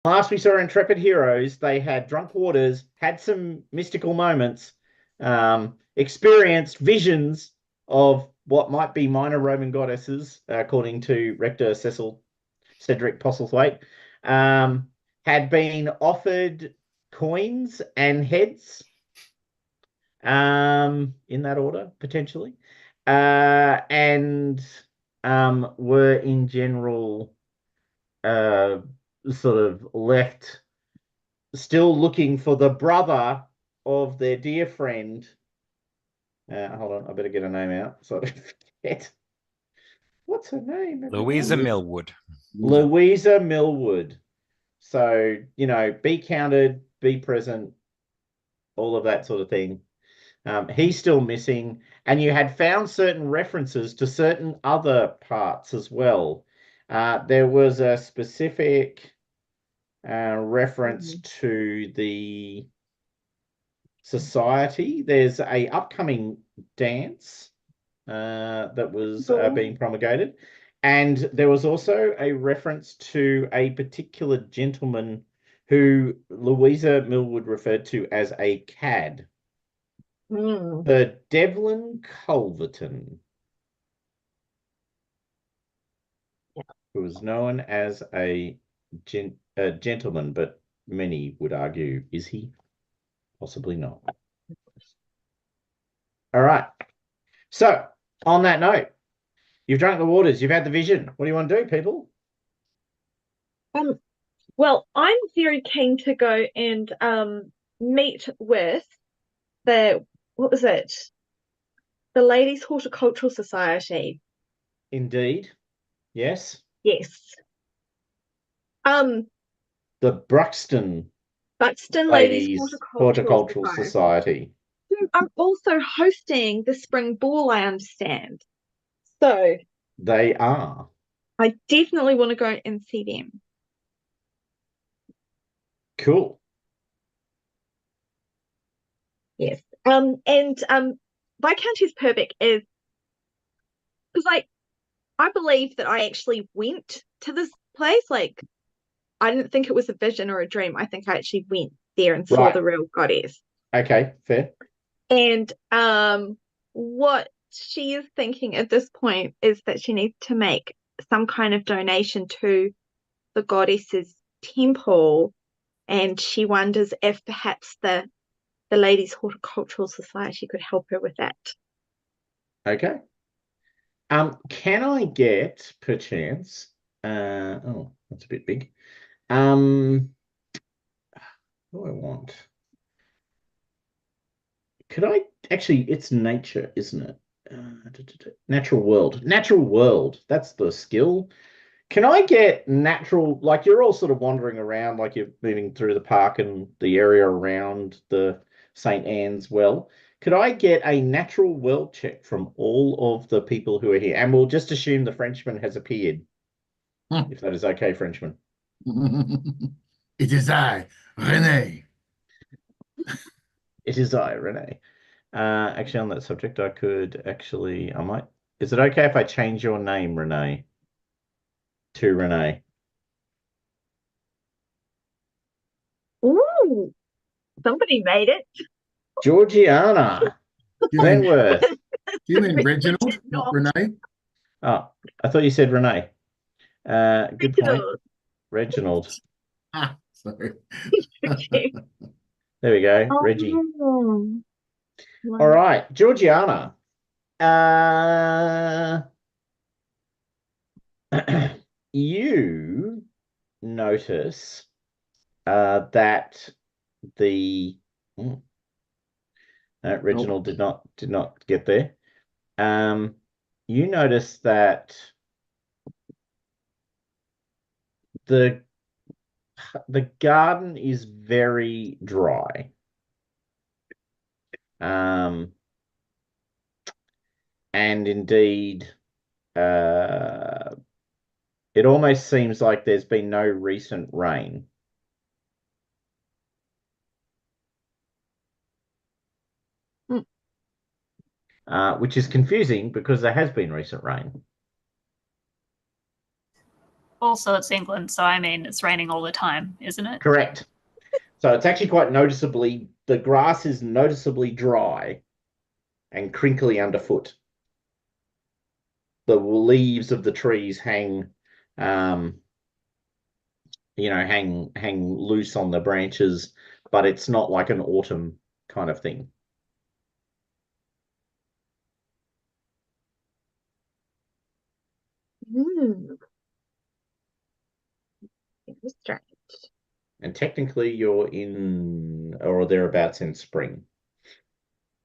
Last we saw Intrepid Heroes, they had drunk waters, had some mystical moments, experienced visions of what might be minor Roman goddesses, according to Rector Cedric Postlethwaite, had been offered coins and heads, in that order, potentially, and were in general uh, sort of left still looking for the brother of their dear friend. Hold on, I better get a name out so I don't forget. What's her name, Louisa everyone? Millwood. Louisa Millwood. So, be counted, be present, all of that sort of thing. He's still missing, and you had found certain references to certain other parts as well. There was a specific reference Mhm. to the society. There's a upcoming dance that was Cool. being promulgated, and there was also a reference to a particular gentleman who Louisa Millwood referred to as a cad, Mm. the Devlin Culverton, Yeah. who was known as a gentleman, but many would argue, is he? Possibly not. All right. So, on that note, you've drunk the waters, you've had the vision. What do you want to do, people? Um, well, I'm very keen to go and meet with the what was it? The Ladies Horticultural Society. Indeed. Yes. Yes. Um, The Bruxton Buxton Ladies Ladies Horticultural Horticultural Society, Society. who are also hosting the spring ball, I understand. So They are. I definitely want to go and see them. Cool. Yes. And Viscountess Purbeck is because like I believe that I actually went to this place. Like I didn't think it was a vision or a dream. I think I actually went there and saw Right. the real goddess. Okay, fair. And what she is thinking at this point is that she needs to make some kind of donation to the goddess's temple, and she wonders if perhaps the Ladies Horticultural Society could help her with that. Okay. Can I get perchance? Oh, that's a bit big. What do I want? Could I actually? It's nature, isn't it? Natural world. Natural world. That's the skill. Can I get natural, like you're all sort of wandering around, like you're moving through the park and the area around the St. Anne's Well. Could I get a natural world check from all of the people who are here? And we'll just assume the Frenchman has appeared, if that is okay, Frenchman. It is I, Renee. It is I, Renee. Actually, on that subject, I could actually, I might. Is it okay if I change your name, Renee, to Renee? Ooh, somebody made it. Georgiana You mean Wentworth. you mean Really Reginald, did not not. Renee? Oh, I thought you said Renee. Good point. Original. Reginald. Ah, sorry. There we go. Reggie. Oh, All wow. right. Georgiana. Uh, you notice that the no, Nope. Reginald did not get there. Um, you notice that the the garden is very dry. Um, and indeed, uh, it almost seems like there's been no recent rain, Mm. which is confusing because there has been recent rain. Also, it's England, so I mean, it's raining all the time, isn't it? Correct. So it's actually quite noticeably, the grass is noticeably dry and crinkly underfoot. The leaves of the trees um, hang loose on the branches, but it's not like an autumn kind of thing. Hmm. Very strange. And technically you're in or thereabouts in spring.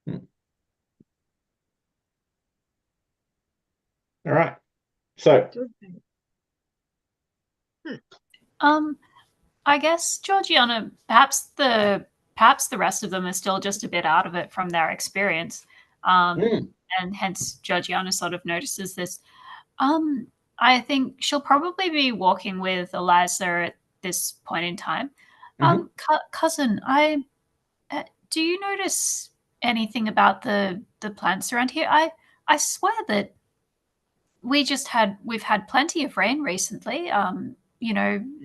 All right. So Um, I guess Georgiana, perhaps the rest of them are still just a bit out of it from their experience. And hence Georgiana sort of notices this. Um, I think she'll probably be walking with Eliza at this point in time. Cousin, do you notice anything about the plants around here? I swear that we've had plenty of rain recently.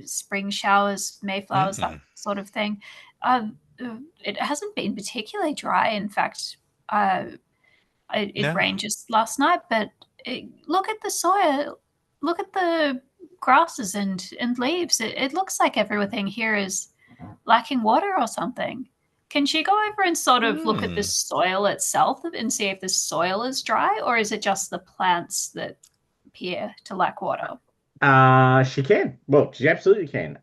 Spring showers, mayflowers, that sort of thing. It hasn't been particularly dry. In fact, it rained just last night. But look at the soil. Look at the grasses and leaves. It looks like everything here is lacking water or something. Can she go over and sort of look at the soil itself and see if the soil is dry, or is it just the plants that appear to lack water? She can. Well, she absolutely can.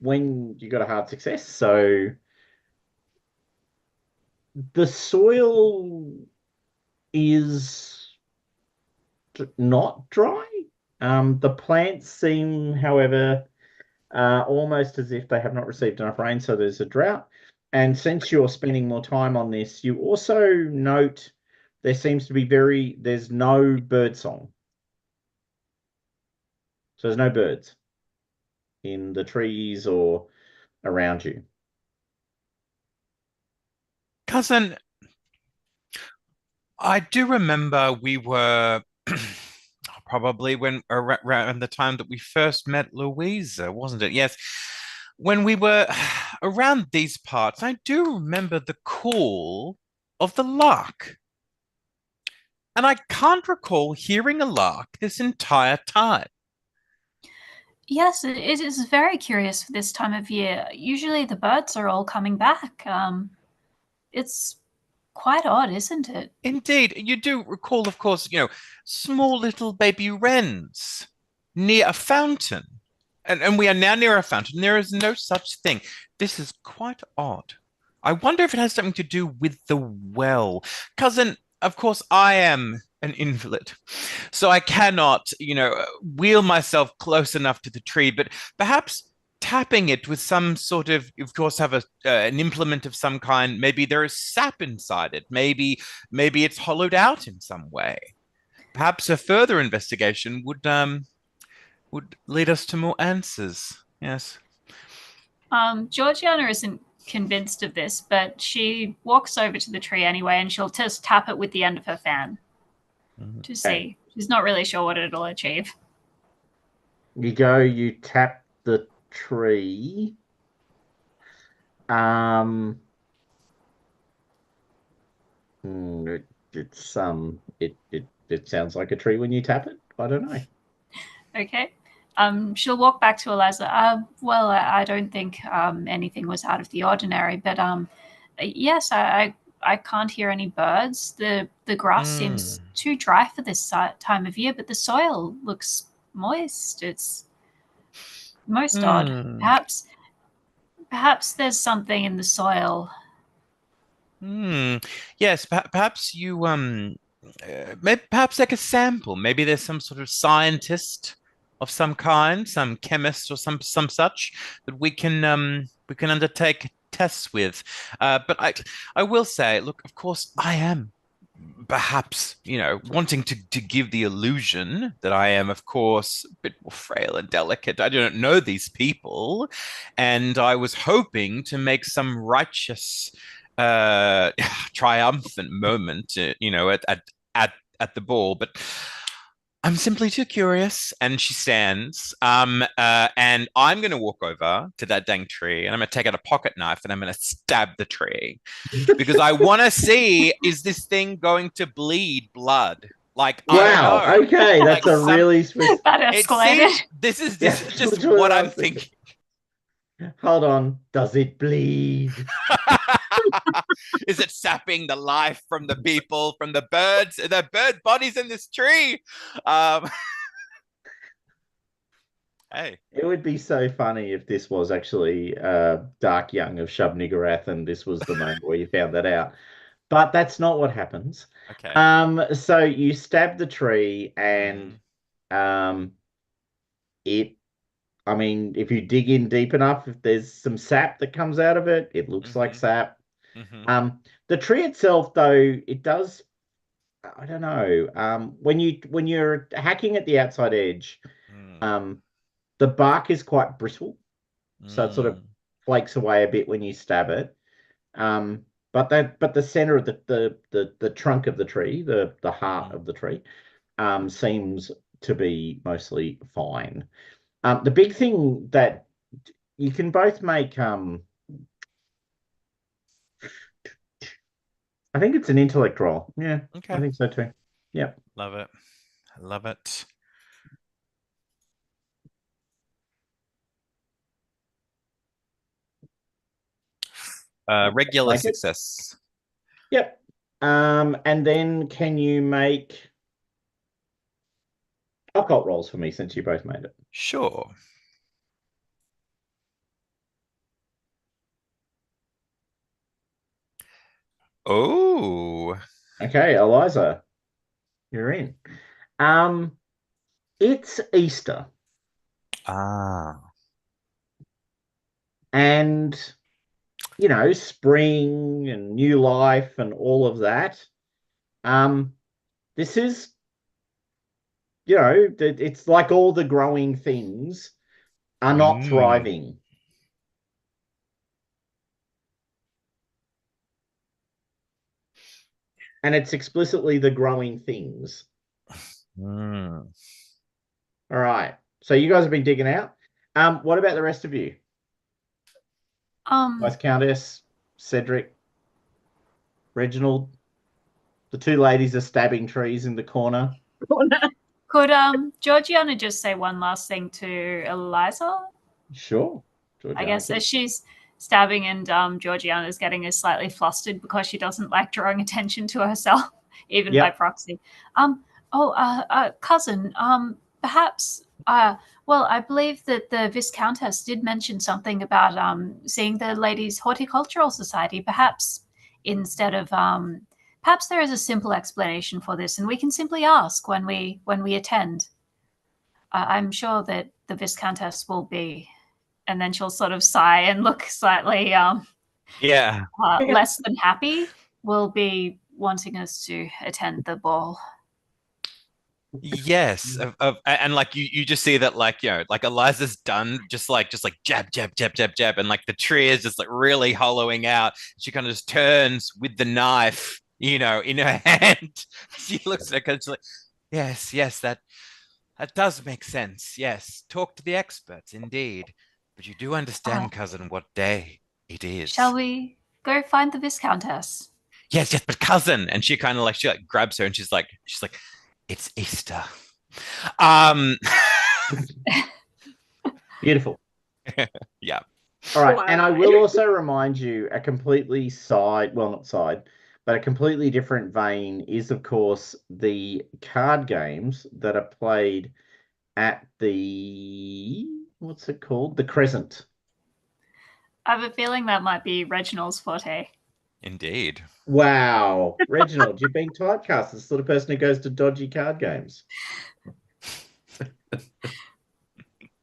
When you got a hard success, so the soil is not dry. The plants seem, however, almost as if they have not received enough rain, so there's a drought. And since you're spending more time on this, you also note there seems to be there's no bird song. So there's no birds in the trees or around you. Cousin, I do remember we were probably when around the time that we first met Louisa, wasn't it? Yes. When we were around these parts, I do remember the call of the lark. And I can't recall hearing a lark this entire time. Yes, it is very curious for this time of year. Usually the birds are all coming back. It's quite odd, isn't it? Indeed, you do recall, of course, small little baby wrens near a fountain. And we are now near a fountain. There is no such thing. This is quite odd. I wonder if it has something to do with the well. Cousin, of course, I am an invalid, so I cannot, wheel myself close enough to the tree, but perhaps tapping it with some sort of course, have an implement of some kind. Maybe there is sap inside it. Maybe it's hollowed out in some way. Perhaps a further investigation would lead us to more answers. Yes. Georgiana isn't convinced of this, but she walks over to the tree anyway, and she'll just tap it with the end of her fan to see. She's not really sure what it'll achieve. You tap the tree. It sounds like a tree when you tap it. I don't know. Okay. She'll walk back to Eliza. Well, I don't think anything was out of the ordinary, but yes, I can't hear any birds. The grass seems too dry for this time of year, but the soil looks moist. It's most odd. Perhaps there's something in the soil. Yes, perhaps you maybe perhaps like a sample. Maybe there's some sort of scientist of some kind, some chemist or some such that we can undertake tests with. But I will say, look, of course, I am perhaps, wanting to give the illusion that I am, of course, a bit more frail and delicate. I don't know these people, and I was hoping to make some righteous, triumphant moment, at the ball. But I'm simply too curious. And she stands. And I'm going to walk over to that dang tree and I'm going to take out a pocket knife and I'm going to stab the tree because I want to see, is this thing going to bleed blood? Like, I don't Wow. know. Okay, Like that's a really specific. That it escalated. seems this is Yeah, just that's what what I I'm was thinking. thinking. Hold on. Does it bleed? Is it sapping the life from the people, from the birds, the bird bodies in this tree? Um, hey, It would be so funny if this was actually Dark Young of Shub Niggurath and this was the moment where you found that out. But that's not what happens. okay. So you stab the tree and um, it, I mean, if you dig in deep enough, if there's some sap that comes out of it, it looks like sap. The tree itself, though, it does, I don't know. When you're hacking at the outside edge, the bark is quite brittle, so it sort of flakes away a bit when you stab it. But the center of the trunk of the tree, the heart of the tree, seems to be mostly fine. The big thing that you can both make, I think it's an intellect roll. Yeah, Okay. I think so too. Yep. Love it. I love it. Regular Make it. success. Yep. And then can you make occult rolls for me since you both made it? Sure. Oh. Okay, Eliza, you're in. It's Easter, Ah. and spring and new life and all of that. This is, it's like all the growing things are not thriving. And it's explicitly the growing things. All right. So you guys have been digging out. What about the rest of you? Vice Countess, Cedric, Reginald. The two ladies are stabbing trees in the corner. Could Georgiana just say one last thing to Eliza? Sure. I guess as she's stabbing and Georgiana's getting slightly flustered because she doesn't like drawing attention to herself, even by proxy. Cousin, perhaps, well, I believe that the Viscountess did mention something about seeing the Ladies' Horticultural Society. Perhaps instead of, perhaps there is a simple explanation for this and we can simply ask when we attend. I'm sure that the Viscountess will be, and then she'll sort of sigh and look slightly less than happy, will be wanting us to attend the ball. Yes, and like you just see that like like Eliza's done just like jab jab jab jab jab, and like the tree is just like really hollowing out. She kind of just turns with the knife, in her hand. She looks at her and she's like, yes, that does make sense. Yes, talk to the experts, indeed. But you do understand, cousin, what day it is. Shall we go find the Viscountess? Yes, but cousin, and she kind of like she grabs her and she's like. It's Easter. Beautiful. Yeah. All right. And I will also remind you a completely a completely different vein is, of course, the card games that are played at what's it called? The Crescent. I have a feeling that might be Reginald's forte. Indeed. Wow. Reginald, you've been typecast as the sort of person who goes to dodgy card games.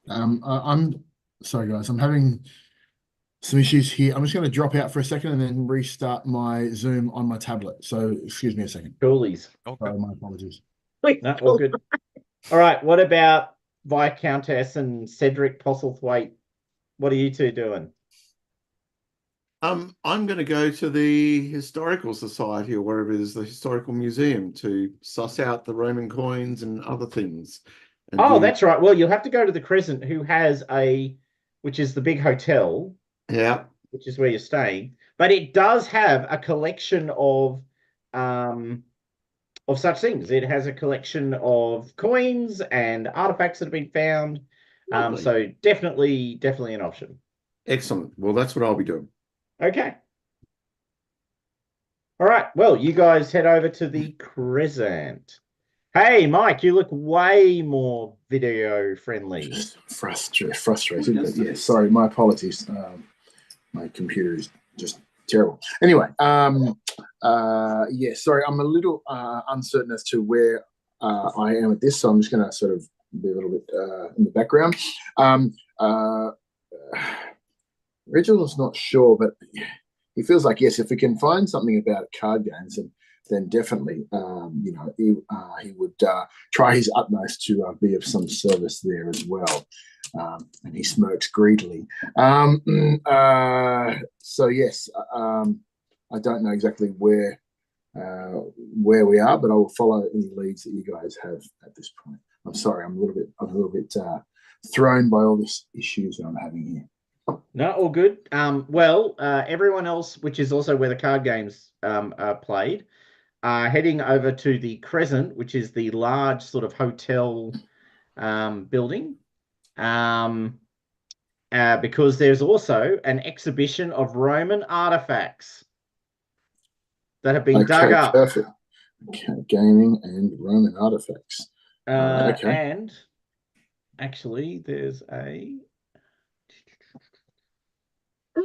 I'm sorry, guys. I'm having some issues here. I'm just going to drop out for a second and then restart my Zoom on my tablet. So excuse me a second. Coolies. Okay. My apologies. No, all good. All right. What about Viscountess and Cedric Postlethwaite? What are you two doing? I'm going to go to the Historical Society or wherever it is, the Historical Museum, to suss out the Roman coins and other things. And Oh, that's right. Well, you'll have to go to the Crescent, which is the big hotel, yeah, which is where you're staying. But it does have a collection of such things. It has a collection of coins and artifacts that have been found. Lovely. So definitely an option. Excellent. Well, that's what I'll be doing. Okay. All right. Well, you guys head over to the Crescent. Hey, Mike, you look way more video friendly. Just frustrated, but yeah, sorry, my apologies. My computer is just terrible. Anyway, yeah, sorry, I'm a little uncertain as to where I am at this, so I'm just going to sort of be a little bit in the background. Reginald's not sure, but he feels like, yes, if we can find something about card games, then definitely, he would try his utmost to be of some service there as well. And he smirks greedily. So yes, I don't know exactly where we are, but I will follow any leads that you guys have at this point. I'm sorry, I'm a little bit thrown by all these issues that I'm having here. No, all good. Well, everyone else, which is also where the card games are played, heading over to the Crescent, which is the large sort of hotel building, because there's also an exhibition of Roman artifacts that have been dug up. Perfect. Okay, gaming and Roman artifacts. Okay. And actually, there's a...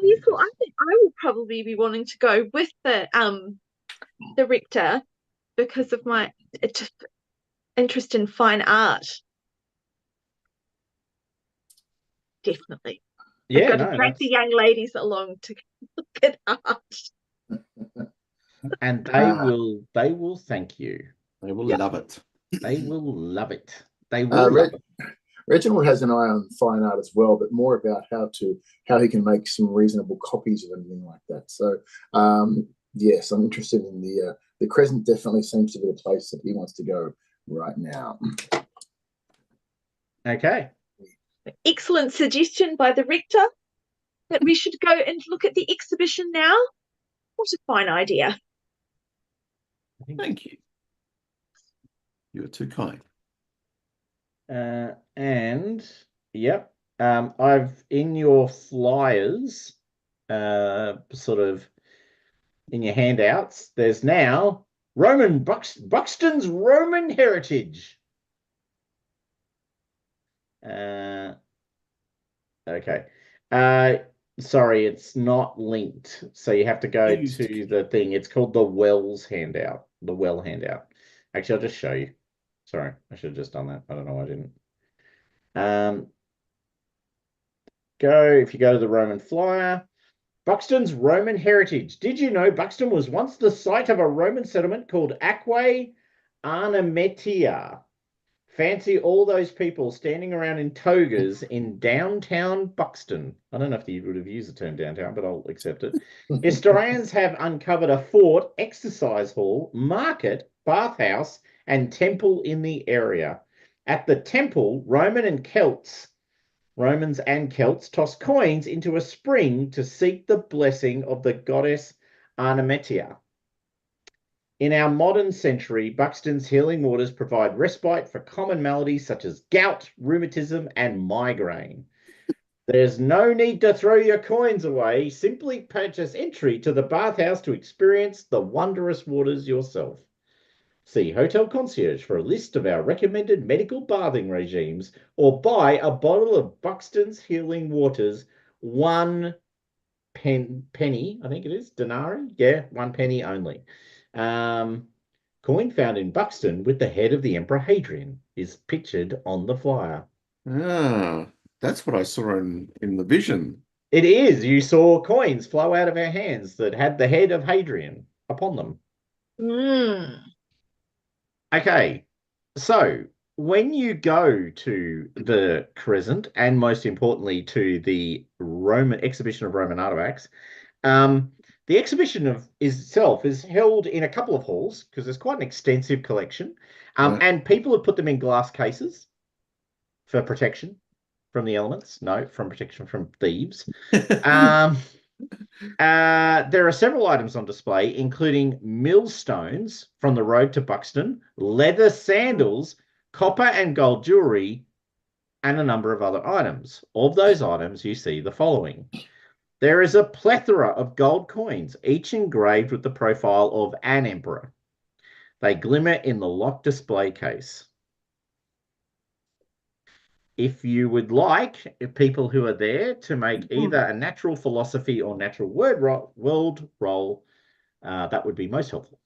Useful. I think I will probably be wanting to go with the Richter because of my interest in fine art. Definitely. Yeah, I've got to drag the young ladies along to look at art. And they will thank you. They will love it. They will love it. They will love it. Reginald has an eye on fine art as well, but more about how he can make some reasonable copies of anything like that. So yes, I'm interested in the Crescent. Definitely seems to be the place that he wants to go right now. Okay. Excellent suggestion by the Rector that we should go and look at the exhibition now. What a fine idea. Thank you. You are too kind. And yep, I've in your flyers, sort of in your handouts, there's now Buxton's Roman heritage. Okay. Sorry, it's not linked, so you have to go to the thing. It's called the Wells handout. The Well handout. Actually, I'll just show you. Sorry, I should have just done that. I don't know why I didn't. If you go to the Roman flyer, Buxton's Roman heritage. Did you know Buxton was once the site of a Roman settlement called Aquae Arnemetia? Fancy all those people standing around in togas in downtown Buxton. I don't know if you would have used the term downtown, but I'll accept it. Historians have uncovered a fort, exercise hall, market, bathhouse, and temple in the area. At the temple, Romans and Celts tossed coins into a spring to seek the blessing of the goddess Arnemetia. In our modern century, Buxton's healing waters provide respite for common maladies such as gout, rheumatism, and migraine. There's no need to throw your coins away. Simply purchase entry to the bathhouse to experience the wondrous waters yourself. See Hotel Concierge for a list of our recommended medical bathing regimes, or buy a bottle of Buxton's healing waters, 1 penny, I think it is, denarii? Yeah, 1 penny only. Coin found in Buxton with the head of the Emperor Hadrian is pictured on the flyer. Ah, that's what I saw in the vision. It is. You saw coins flow out of our hands that had the head of Hadrian upon them. Okay, so when you go to the Crescent, and most importantly to the Roman exhibition of Roman artifacts, The exhibition itself is held in a couple of halls because there's quite an extensive collection. Right. And people have put them in glass cases for protection from the elements. No, from protection from thieves. There are several items on display, including millstones from the road to Buxton, leather sandals, copper and gold jewelry, and a number of other items. Of those items, you see the following. There is a plethora of gold coins, each engraved with the profile of an emperor. They glimmer in the locked display case. If you would like people who are there to make either a natural philosophy or natural world roll, that would be most helpful.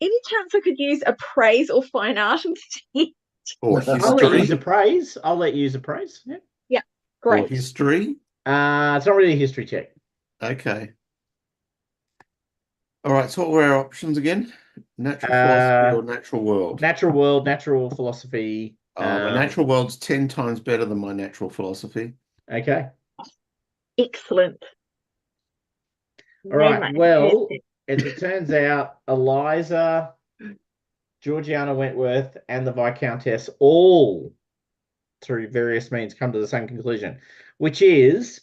Any chance I could use appraise or fine art instead? Or I'll let you use history. appraise. I'll let you use appraise. Yeah. Yeah, Or great. history. It's not really a history check. Okay. All right. So what were our options again? Natural philosophy or natural world? Natural world, natural philosophy. My natural world's 10 times better than my natural philosophy. Okay. Excellent. All right. Well, as it turns out, Eliza, Georgiana Wentworth, and the Viscountess all, through various means, come to the same conclusion, which is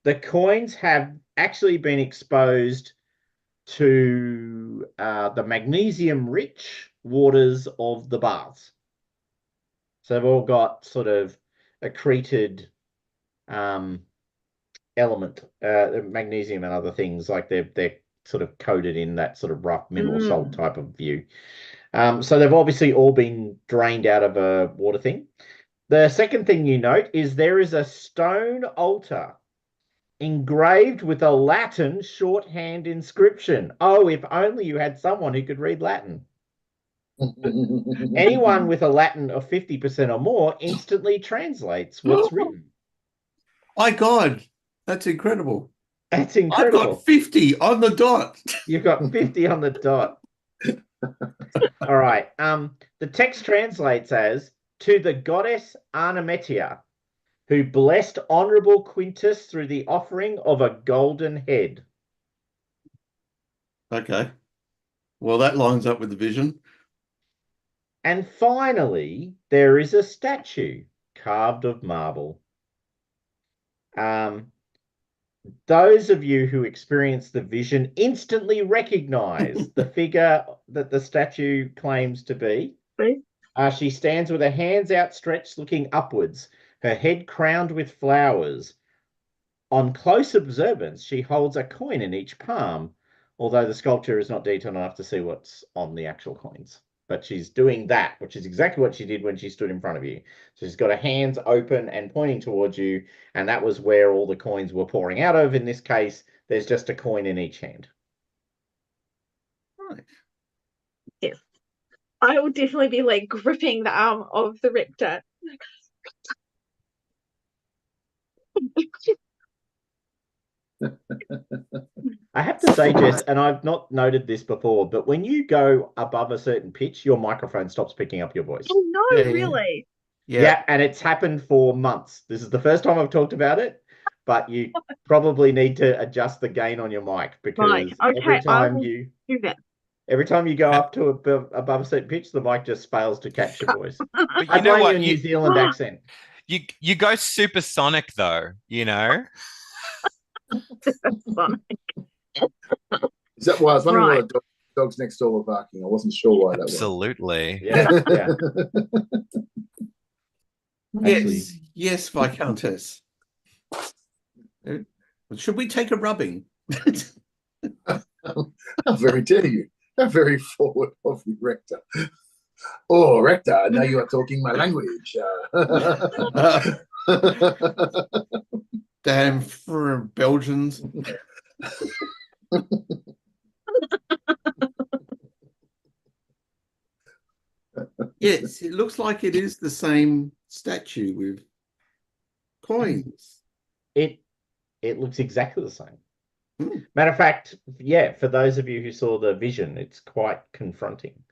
the coins have actually been exposed to the magnesium-rich waters of the baths. So they've all got sort of accreted element, magnesium and other things, like they're sort of coated in that sort of rough mineral salt type of view. So they've obviously all been drained out of a water thing. The second thing you note is there is a stone altar engraved with a Latin shorthand inscription. Oh, if only you had someone who could read Latin. Anyone with a Latin of 50% or more instantly translates what's written. My God, that's incredible. That's incredible. I've got 50 on the dot. You've got 50 on the dot. All right. The text translates as, to the goddess Arnemetia, who blessed Honourable Quintus through the offering of a golden head. Okay. Well, that lines up with the vision. And finally, there is a statue carved of marble. Those of you who experience the vision instantly recognize the figure that the statue claims to be. She stands with her hands outstretched, looking upwards, her head crowned with flowers. On close observance, she holds a coin in each palm, although the sculpture is not detailed enough to see what's on the actual coins. But she's doing that, which is exactly what she did when she stood in front of you. So she's got her hands open and pointing towards you, and that was where all the coins were pouring out of. In this case, there's just a coin in each hand. Right. Yes. I will definitely be like gripping the arm of the rector. I have to say, Jess, and I've not noted this before, but when you go above a certain pitch, your microphone stops picking up your voice. Oh no, Yeah. really? Yeah, and it's happened for months. This is the first time I've talked about it, but you probably need to adjust the gain on your mic because Right. Okay, every I time will you do that. every time you go up to above a certain pitch, the mic just fails to catch your voice. But I you know blame what? your New Zealand accent. You go supersonic though, you know? Fine. Is that why I was wondering Right. why the dogs next door were barking? I wasn't sure why that was. Absolutely. Yeah, yeah. Actually, Yes, Viscountess. Should we take a rubbing? How very dare you? How very forward of you, Rector. Oh, Rector, now you are talking my language. Damn for Belgians. Yes, it looks like it is the same statue with coins. it looks exactly the same. Hmm. Matter of fact, yeah, for those of you who saw the vision, it's quite confronting.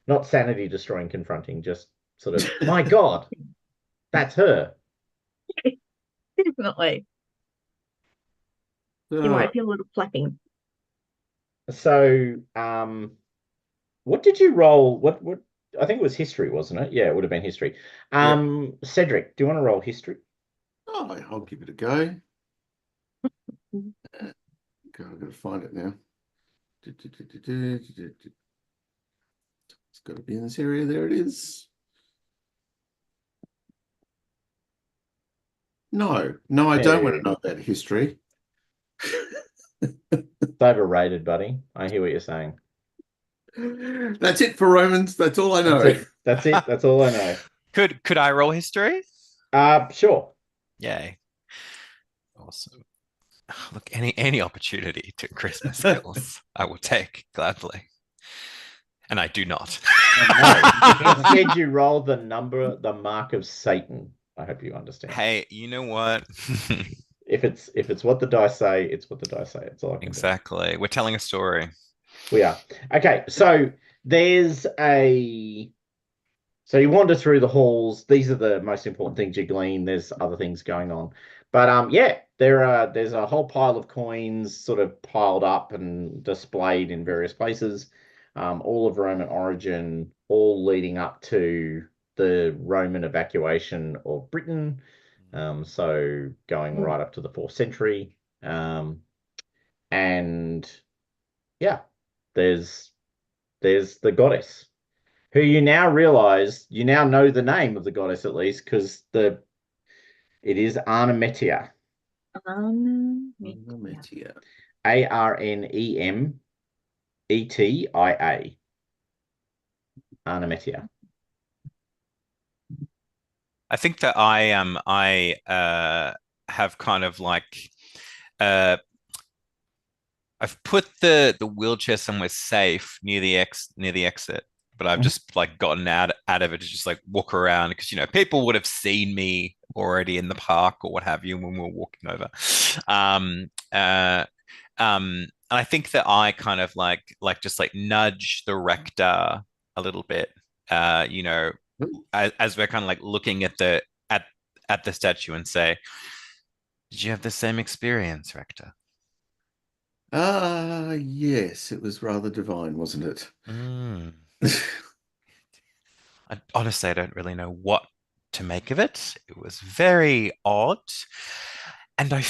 Not sanity destroying confronting, just sort of, my God, that's her. Definitely. You might feel a little flapping. So, what did you roll? What? I think it was history, wasn't it? Yeah, it would have been history. Cedric, do you want to roll history? Oh, I'll give it a go. I've got to find it now. It's got to be in this area. There it is. No, I don't want to know about history. It's overrated, buddy. I hear what you're saying. That's it for Romans. That's all I know. That's it. That's all I know. Could I roll history? Sure. Yay. Awesome. Look, any opportunity to increase my skills, I will take gladly. And I do not. No. Instead, you roll the mark of Satan. I hope you understand. Hey, you know what? If it's what the dice say, it's what the dice say. It's all I can Exactly. We're telling a story. We are. Okay, so so you wander through the halls. These are the most important things you glean. There's other things going on. But there's a whole pile of coins sort of piled up and displayed in various places, all of Roman origin, all leading up to the Roman evacuation of Britain. So going right up to the 4th century. And yeah, there's the goddess, who you now know the name of the goddess, at least, because it is Arnemetia. Arnemetia. Arnemetia. Arnemetia. I think that I have kind of like I've put the wheelchair somewhere safe near the exit, but I've just like gotten out of it to just like walk around because people would have seen me already in the park or what have you when we were walking over. And I think that I kind of like just like nudge the rector a little bit, as we're kind of like looking at the statue and say, "Did you have the same experience, rector?" Yes, it was rather divine, wasn't it? Honestly, I don't really know what to make of it. It was very odd. And I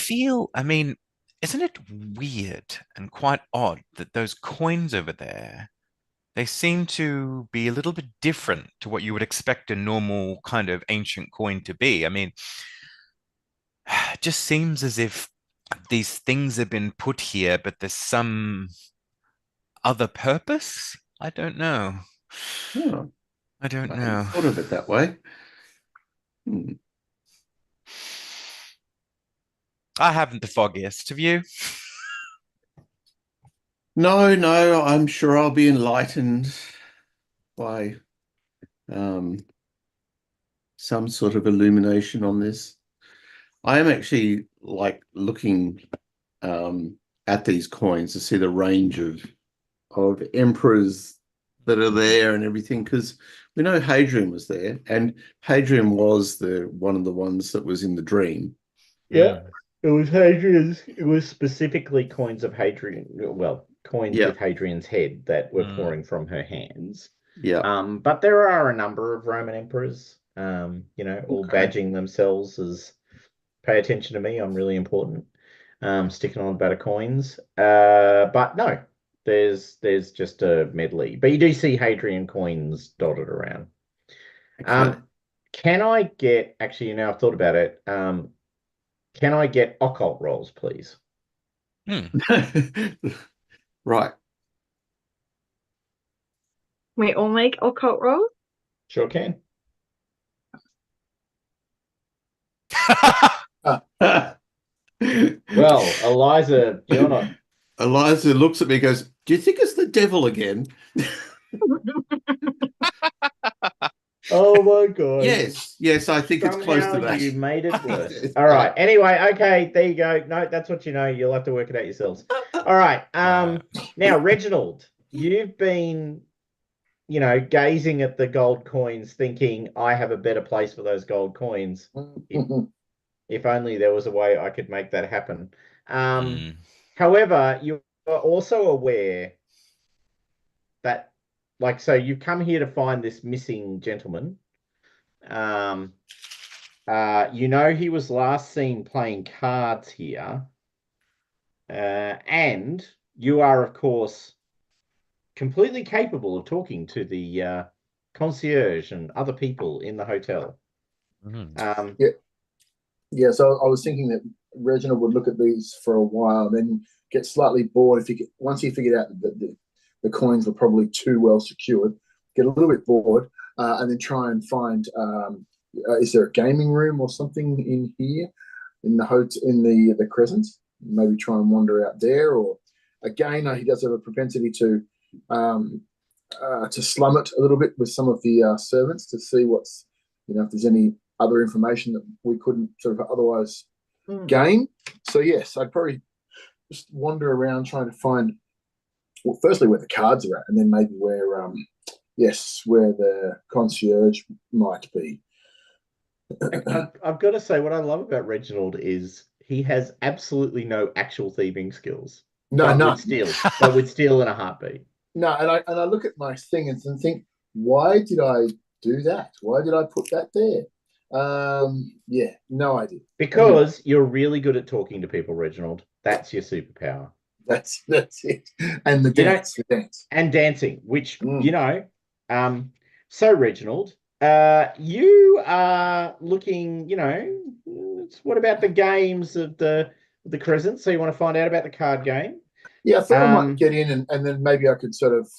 mean, isn't it weird and quite odd that those coins over there, they seem to be a little bit different to what you would expect a normal kind of ancient coin to be? I mean, it just seems as if these things have been put here, but there's some other purpose. I don't know. Oh, I don't know. Thought of it that way. I haven't the foggiest. Have you? No, I'm sure I'll be enlightened by some sort of illumination on this. I am actually like looking at these coins to see the range of emperors that are there and everything, because we know Hadrian was there, and Hadrian was one of the ones that was in the dream. Yeah, it was Hadrian's. It was specifically coins of Hadrian. Well, coins with Hadrian's head that were pouring from her hands. Yeah. But there are a number of Roman emperors. All badging themselves as "pay attention to me, I'm really important." Sticking on about coins. But no, there's just a medley. But you do see Hadrian coins dotted around. Can I get, actually, I've thought about it. Can I get occult rolls, please? Right. We all make occult rolls? Sure can. Well, Eliza, you're not. Eliza looks at me and goes, "Do you think it's the devil again?" Oh my God. Yes, I think it's close to that. You made it worse. All right. Anyway, okay, there you go. No, that's what you know. You'll have to work it out yourselves. All right. Now, Reginald, you've been, gazing at the gold coins, thinking, I have a better place for those gold coins If only there was a way I could make that happen. Mm. However, you are also aware that, like, so you've come here to find this missing gentleman. Um, you know he was last seen playing cards here. And you are, of course, completely capable of talking to the concierge and other people in the hotel. Mm. Yeah. So I was thinking that Reginald would look at these for a while, then get slightly bored once he figured out that the coins were probably too well secured, get a little bit bored, and then try and find is there a gaming room or something in here in the hotel in the Crescent? Maybe try and wander out there, or again, he does have a propensity to slum it a little bit with some of the servants to see what's, if there's any other information that we couldn't sort of otherwise gain. So yes, I'd probably just wander around trying to find, well, firstly where the cards are at, and then maybe where where the concierge might be. I've got to say, what I love about Reginald is he has absolutely no actual thieving skills. No, but no. would steal in a heartbeat. No, and I look at my thing and think, why did I do that? Why did I put that there? Yeah, no idea. Because you're really good at talking to people, Reginald. That's your superpower. That's it. And the dance. And dancing, which, so Reginald, you are looking, what about the games of the Crescent? So you want to find out about the card game? Yeah, I thought I might get in and then maybe I could sort of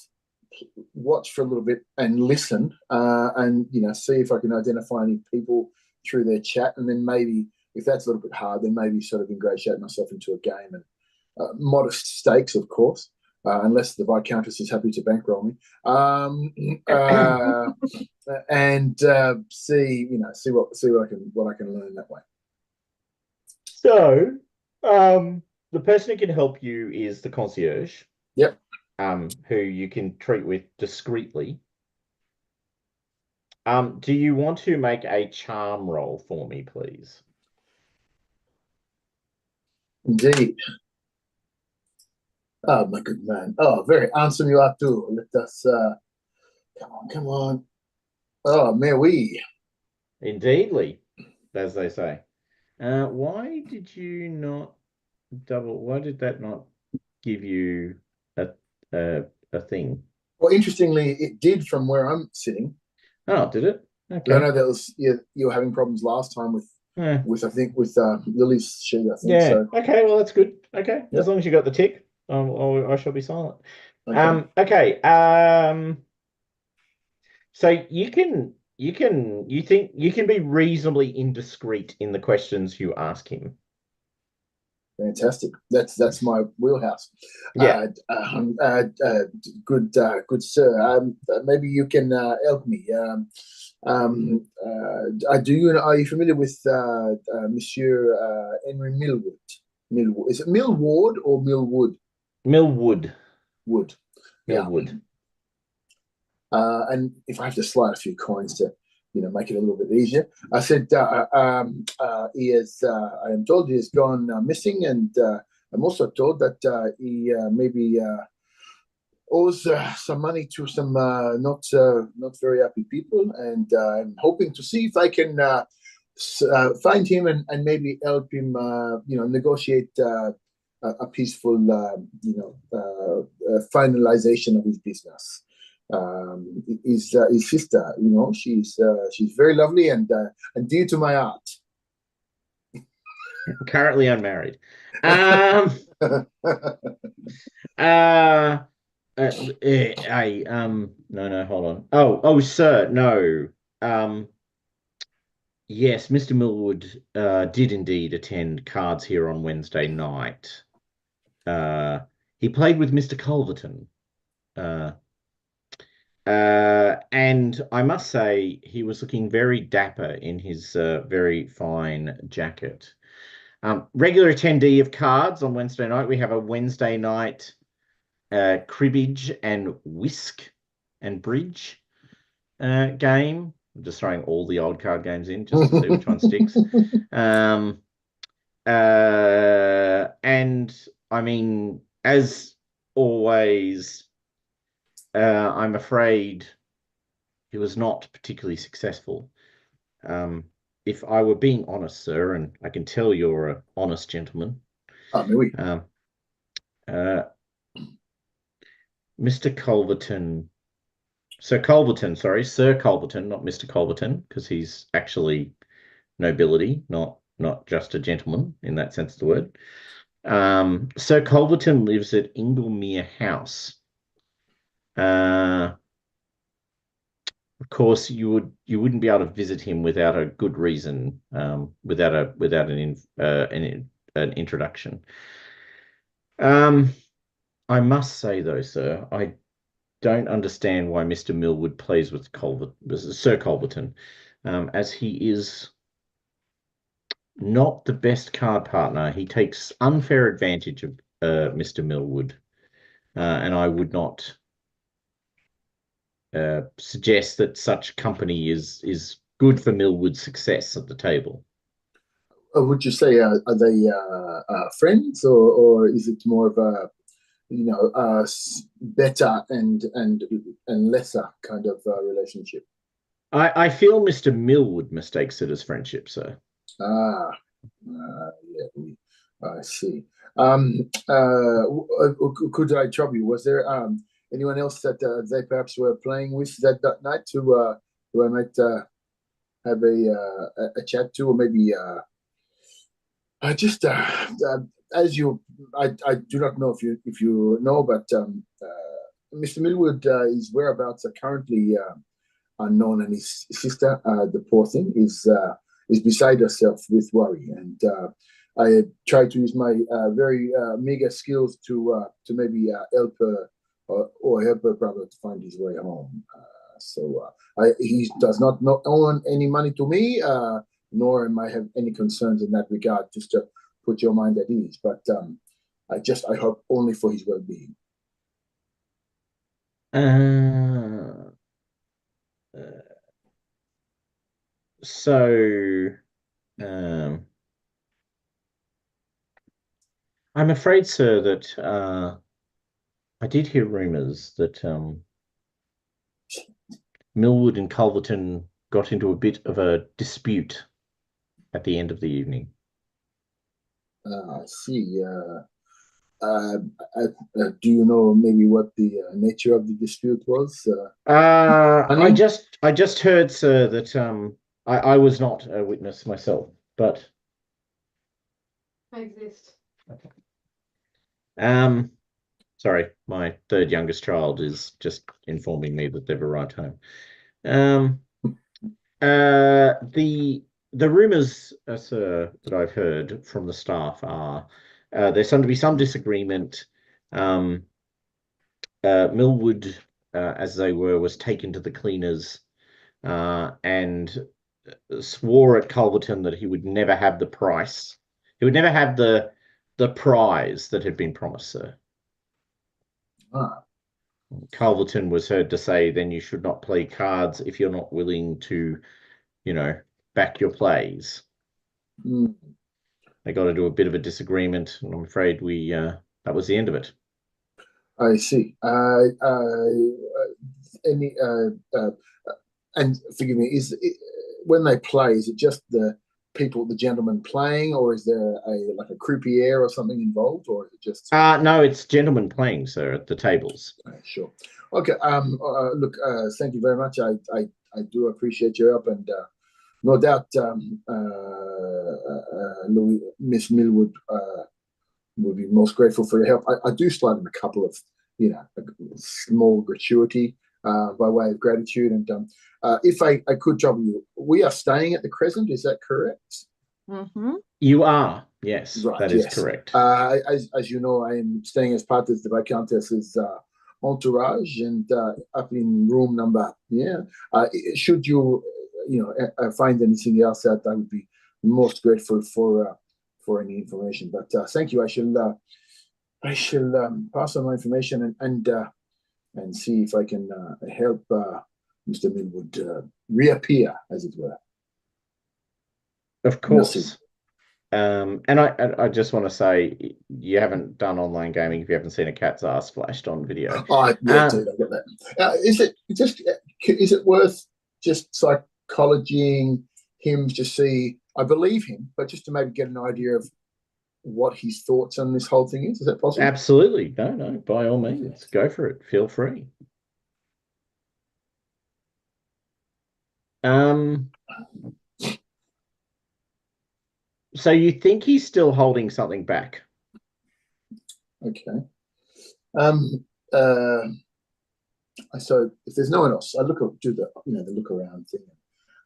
watch for a little bit and listen, and see if I can identify any people through their chat, and then maybe if that's a little bit hard, then maybe sort of ingratiate myself into a game, and modest stakes, of course, unless the Viscountess is happy to bankroll me, and see what I can learn that way. So, the person who can help you is the concierge. Yep. Who you can treat with discreetly. Do you want to make a charm roll for me, please? Indeed. Oh, my good man. Oh, very handsome you are too. Let us, come on. Oh, may we? Indeedly, as they say. Why did that not give you a thing? Well, interestingly, it did from where I'm sitting. Oh, did it? Okay. I know that was you were having problems last time with Lily's sheet, I think. Yeah. So. Okay. Well, that's good. Okay. Yep. As long as you got the tick, I shall be silent. Okay. Okay. So you think you can be reasonably indiscreet in the questions you ask him. Fantastic. That's my wheelhouse. Yeah. Good sir. Maybe you can help me. Are you familiar with Monsieur Henry Millwood? Millwood. Is it Millward or Millwood? Millwood. Wood. Millwood. Yeah. And if I have to slide a few coins to, make it a little bit easier, I said he is. I am told he has gone missing, and I'm also told that he maybe owes some money to some not very happy people, and I'm hoping to see if I can find him and maybe help him, negotiate a peaceful, finalization of his business. His sister, she's very lovely and dear to my heart. Currently unmarried. No, hold on. Oh, sir, no. Yes, Mr. Millwood did indeed attend cards here on Wednesday night. He played with Mr. Culverton. And I must say he was looking very dapper in his very fine jacket. Regular attendee of cards on Wednesday night. We have a Wednesday night cribbage and whisk and bridge game. I'm just throwing all the old card games in just to see which one sticks. And I mean, as always, I'm afraid he was not particularly successful. If I were being honest, sir, and I can tell you're an honest gentleman, Oui. uh, Mr. Culverton, Sir Culverton, sorry, Sir Culverton, not Mr. Culverton, because he's actually nobility, not just a gentleman in that sense of the word. Sir Culverton lives at Inglemere House. Of course, you wouldn't be able to visit him without a good reason, without an introduction. I must say though, sir, I don't understand why Mr. Millwood plays with Sir Culverton, as he is not the best card partner. He takes unfair advantage of Mr. Millwood, and I would not suggest that such company is good for Millwood's success at the table. Would you say are they friends, or is it more of a better and lesser kind of relationship? I feel Mr. Millwood mistakes it as friendship, sir. Yeah, I see. Could I trouble you? Was there anyone else that they perhaps were playing with that night who I might have a chat to, or maybe just as you, I do not know if you know, but Mr. Millwood, his whereabouts are currently unknown, and his sister, the poor thing, is beside herself with worry. And I try to use my very meager skills to maybe help her or help her brother to find his way home. He does not owe any money to me, nor am I have any concerns in that regard. Just to put your mind at ease, but I hope only for his well-being. So, I'm afraid, sir, that I did hear rumors that Millwood and Culverton got into a bit of a dispute at the end of the evening. I see. Do you know maybe what the nature of the dispute was? I just heard, sir, that I was not a witness myself, but I exist. okay. Sorry, my third youngest child is just informing me that they've arrived home. The rumors, sir, that I've heard from the staff are there's going to be some disagreement. Millwood, as they were, was taken to the cleaners and swore at Culverton that he would never have the price. He would never have the prize that had been promised, sir. Culverton was heard to say, then you should not play cards if you're not willing to, back your plays. Mm. They got into a bit of a disagreement, and I'm afraid that was the end of it. I see. Any and forgive me, when they play, is it just the gentlemen playing, or is there a croupier or something involved, or is it just? No, it's gentlemen playing, sir, at the tables. Sure. Okay. Look. Thank you very much. I do appreciate your help, and no doubt, Miss Millwood would be most grateful for your help. I do slide in a couple of, a small gratuity by way of gratitude. And if I could trouble you, we are staying at the Crescent. Is that correct? Mm-hmm. You are, yes, right, that is correct. As you know, I am staying as part of the Viscountess's entourage, and up in room number. Yeah. Should you, find anything else that I would be most grateful for any information. But thank you. I shall pass on my information and see if I can help Mr. Millwood reappear, as it were. Of course. And I just want to say you haven't done online gaming if you haven't seen a cat's ass flashed on video. Oh, yeah, dude, I get that. Is it worth just psychologying him to see? I believe him, but just to maybe get an idea of what his thoughts on this whole thing is. Is that possible? Absolutely. No, by all means, go for it. Feel free. So you think he's still holding something back? Okay. So if there's no one else, I do the look around thing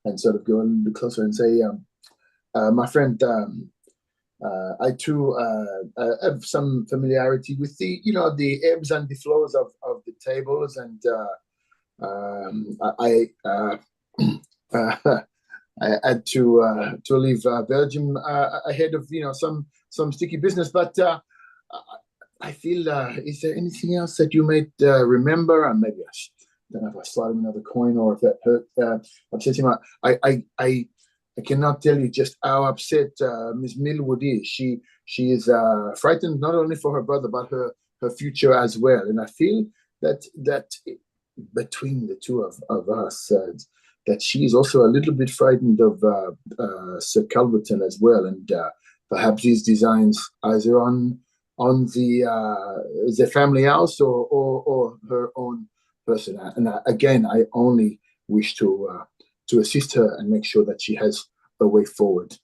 and sort of go a little bit closer and say, my friend, I too have some familiarity with the ebbs and the flows of the tables, and I had to leave Belgium ahead of some sticky business, but I feel, is there anything else that you might remember? And maybe I don't know if I slide him another coin or if that hurt upset him. I cannot tell you just how upset Miss Millwood is. She is frightened not only for her brother but her future as well. And I feel that between the two of us, that she is also a little bit frightened of Sir Calverton as well, and perhaps his designs either on the family house or her own person. And again, I only wish to assist her and make sure that she has a way forward,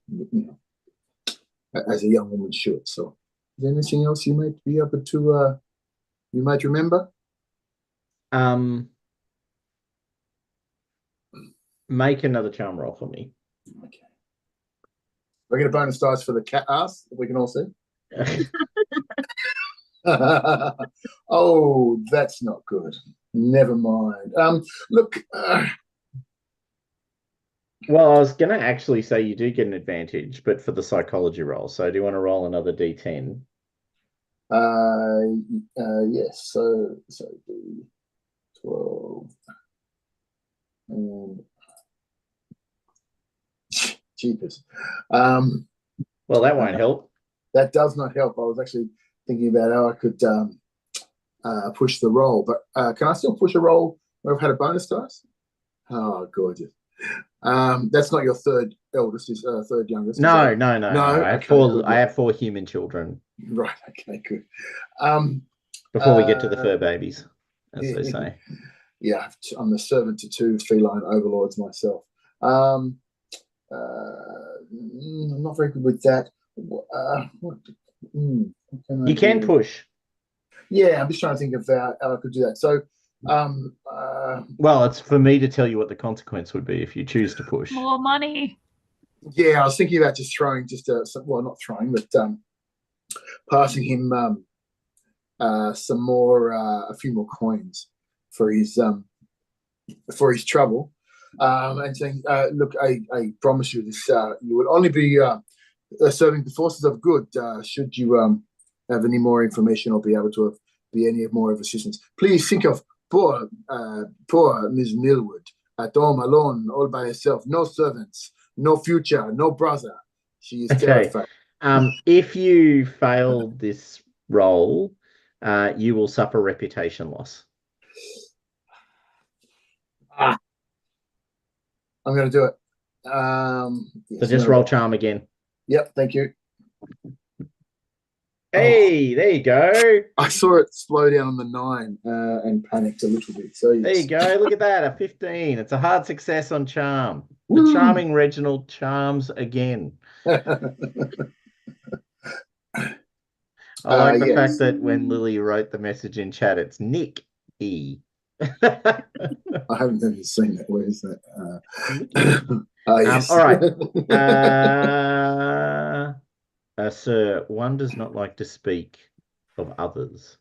as a young woman should. So, is there anything else you might be able to you might remember? Make another charm roll for me. Okay. We're going to bonus dice for the cat ass, if we can all see. Oh, that's not good. Never mind. Look. Well, I was going to actually say you do get an advantage, but for the psychology roll. So do you want to roll another D10? Yes. So D12 and jeepers. Well, that won't help. That does not help. I was actually thinking about how I could push the roll, but can I still push a roll where I've had a bonus dice? Oh, gorgeous. That's not your third eldest, is third youngest. No. I have four human children. Right. Okay. Good. Before we get to the fur babies, as they say. Yeah, I'm the servant to two feline overlords myself. I'm not very good with that. You can push. Yeah, I'm just trying to think of how I could do that. So, well, it's for me to tell you what the consequence would be if you choose to push. More money. Yeah, I was thinking about just throwing, not throwing, but passing him some more, a few more coins for his trouble, and saying, "Look, I promise you this. You will only be serving the forces of good. Should you have any more information or be able to be any more of assistance, please think of poor Miss Millwood at home alone, all by herself, no servants, no future, no brother. She is terrified." If you fail this roll, you will suffer reputation loss. I'm going to do it. So just roll charm again. Yep, thank you. Hey, there you go. I saw it slow down on the 9 and panicked a little bit. So yes. There you go. Look at that, a 15. It's a hard success on charm. The charming Reginald charms again. I like the fact that when Lily wrote the message in chat, it's Nick E. I haven't even seen that. Where is that? Yes. All right. Sir, one does not like to speak of others,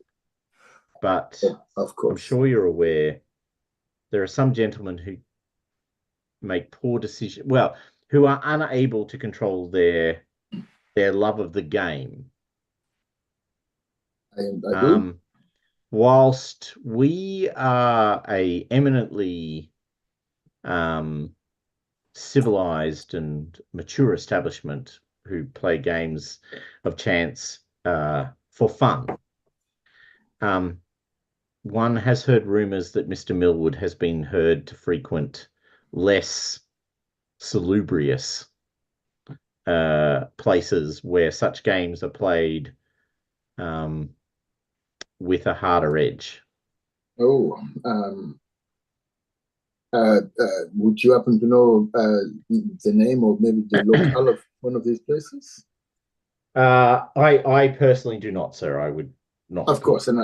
but of course. I'm sure you're aware there are some gentlemen who make poor decisions, who are unable to control their love of the game. I do. Whilst we are a eminently civilized and mature establishment who play games of chance for fun. One has heard rumors that Mr. Millwood has been heard to frequent less salubrious places where such games are played with a harder edge. Oh, would you happen to know the name or maybe the locale of one of these places? I personally do not, sir. I would not. Of course, and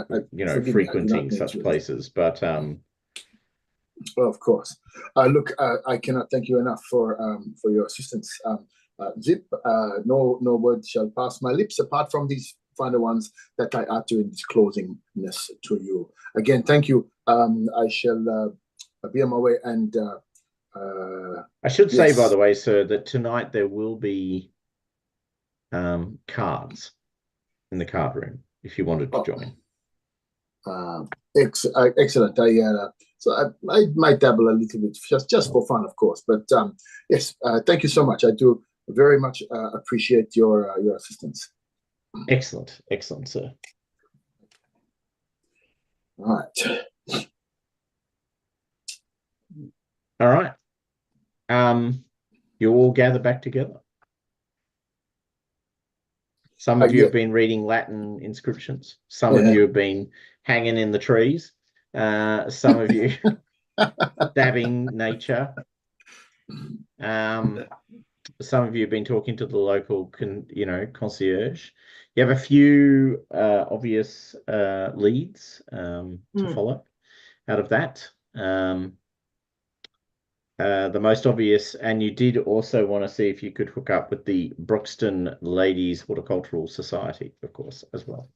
frequenting such places, but well, of course. Look, I cannot thank you enough for your assistance. Zip, no word shall pass my lips apart from these final ones that I utter in disclosingness to you. Again, thank you. I shall be on my way, and I should say, by the way, sir, that tonight there will be cards in the card room if you wanted to join. Excellent. I might dabble a little bit just for fun, of course. But yes, thank you so much. I do very much appreciate your assistance. Excellent, sir. All right. You all gather back together. Some of you have been reading Latin inscriptions. Some of you have been hanging in the trees. Some of you dabbing nature. Some of you have been talking to the local, concierge. You have a few obvious leads to follow out of that. The most obvious, and you did also want to see if you could hook up with the Brookston Ladies Horticultural Society, of course, as well.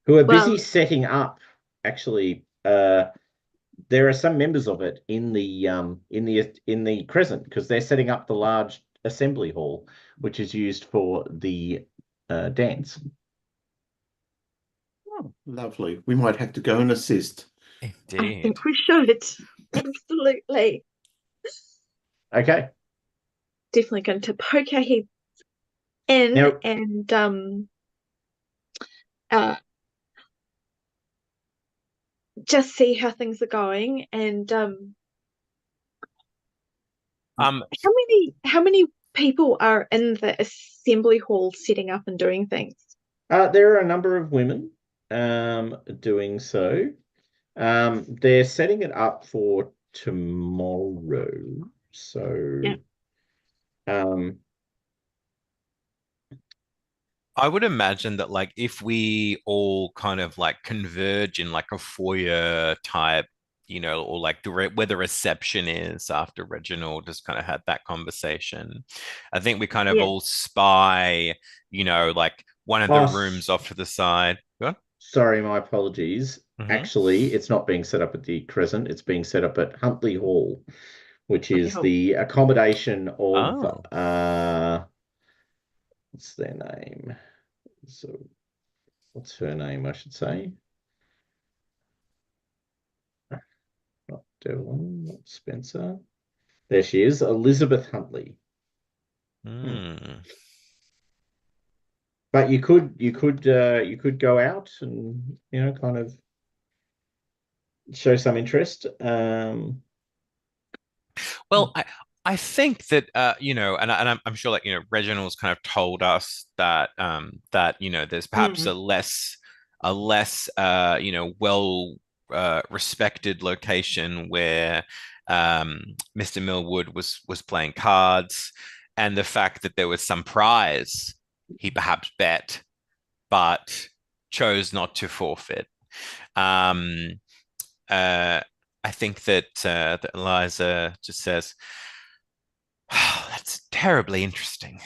Who are busy setting up, actually. There are some members of it in the Crescent, because they're setting up the large assembly hall, which is used for the dance. Oh, lovely. We might have to go and assist. Indeed. I think we should. Absolutely. Okay. Definitely going to poke our heads in and just see how things are going. And how many people are in the assembly hall setting up and doing things? There are a number of women doing so. They're setting it up for tomorrow. So I would imagine that, like, if we all kind of like converge in like a foyer type, or like where the reception is after Reginald has kind of had that conversation, I think we kind of all spy, like one of the rooms off to the side. What? Sorry, my apologies. Actually, it's not being set up at the Crescent. It's being set up at Huntley Hall, which is the accommodation of what's their name? So, what's her name, I should say? Not Devlin, not Spencer. There she is, Elizabeth Huntley. But you could go out and kind of show some interest. Well, I think that and I'm sure, like, Reginald's kind of told us that there's perhaps a less well respected location where Mr. Millwood was playing cards, and the fact that there was some prize he perhaps bet but chose not to forfeit. I think that Eliza just says, oh, that's terribly interesting.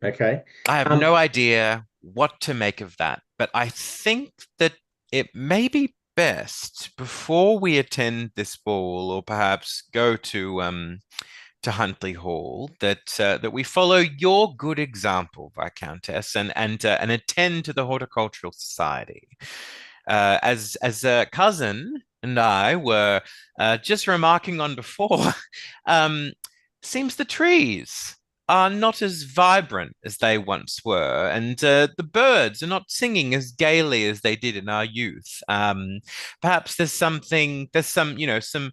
Okay. I have no idea what to make of that, but I think that it may be best, before we attend this ball or perhaps go to Huntley Hall, that we follow your good example, Viscountess, and attend to the Horticultural Society. As a cousin and I were just remarking on before, um, seems the trees are not as vibrant as they once were, and the birds are not singing as gaily as they did in our youth. Perhaps there's some, some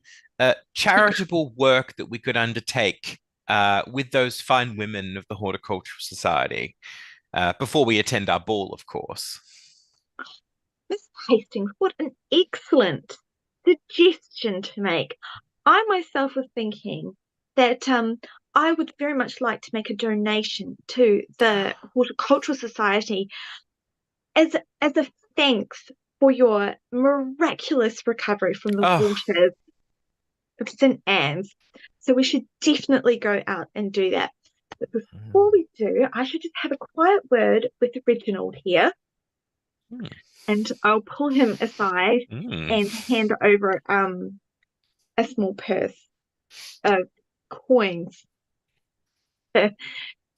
charitable work that we could undertake with those fine women of the Horticultural Society before we attend our ball, of course. Miss Hastings, what an excellent suggestion to make. I myself was thinking that I would very much like to make a donation to the Horticultural Society as a thanks for your miraculous recovery from the waters of St. Anne's. So we should definitely go out and do that. But before we do, I should just have a quiet word with Reginald here. And I'll pull him aside and hand over a small purse of coins. You're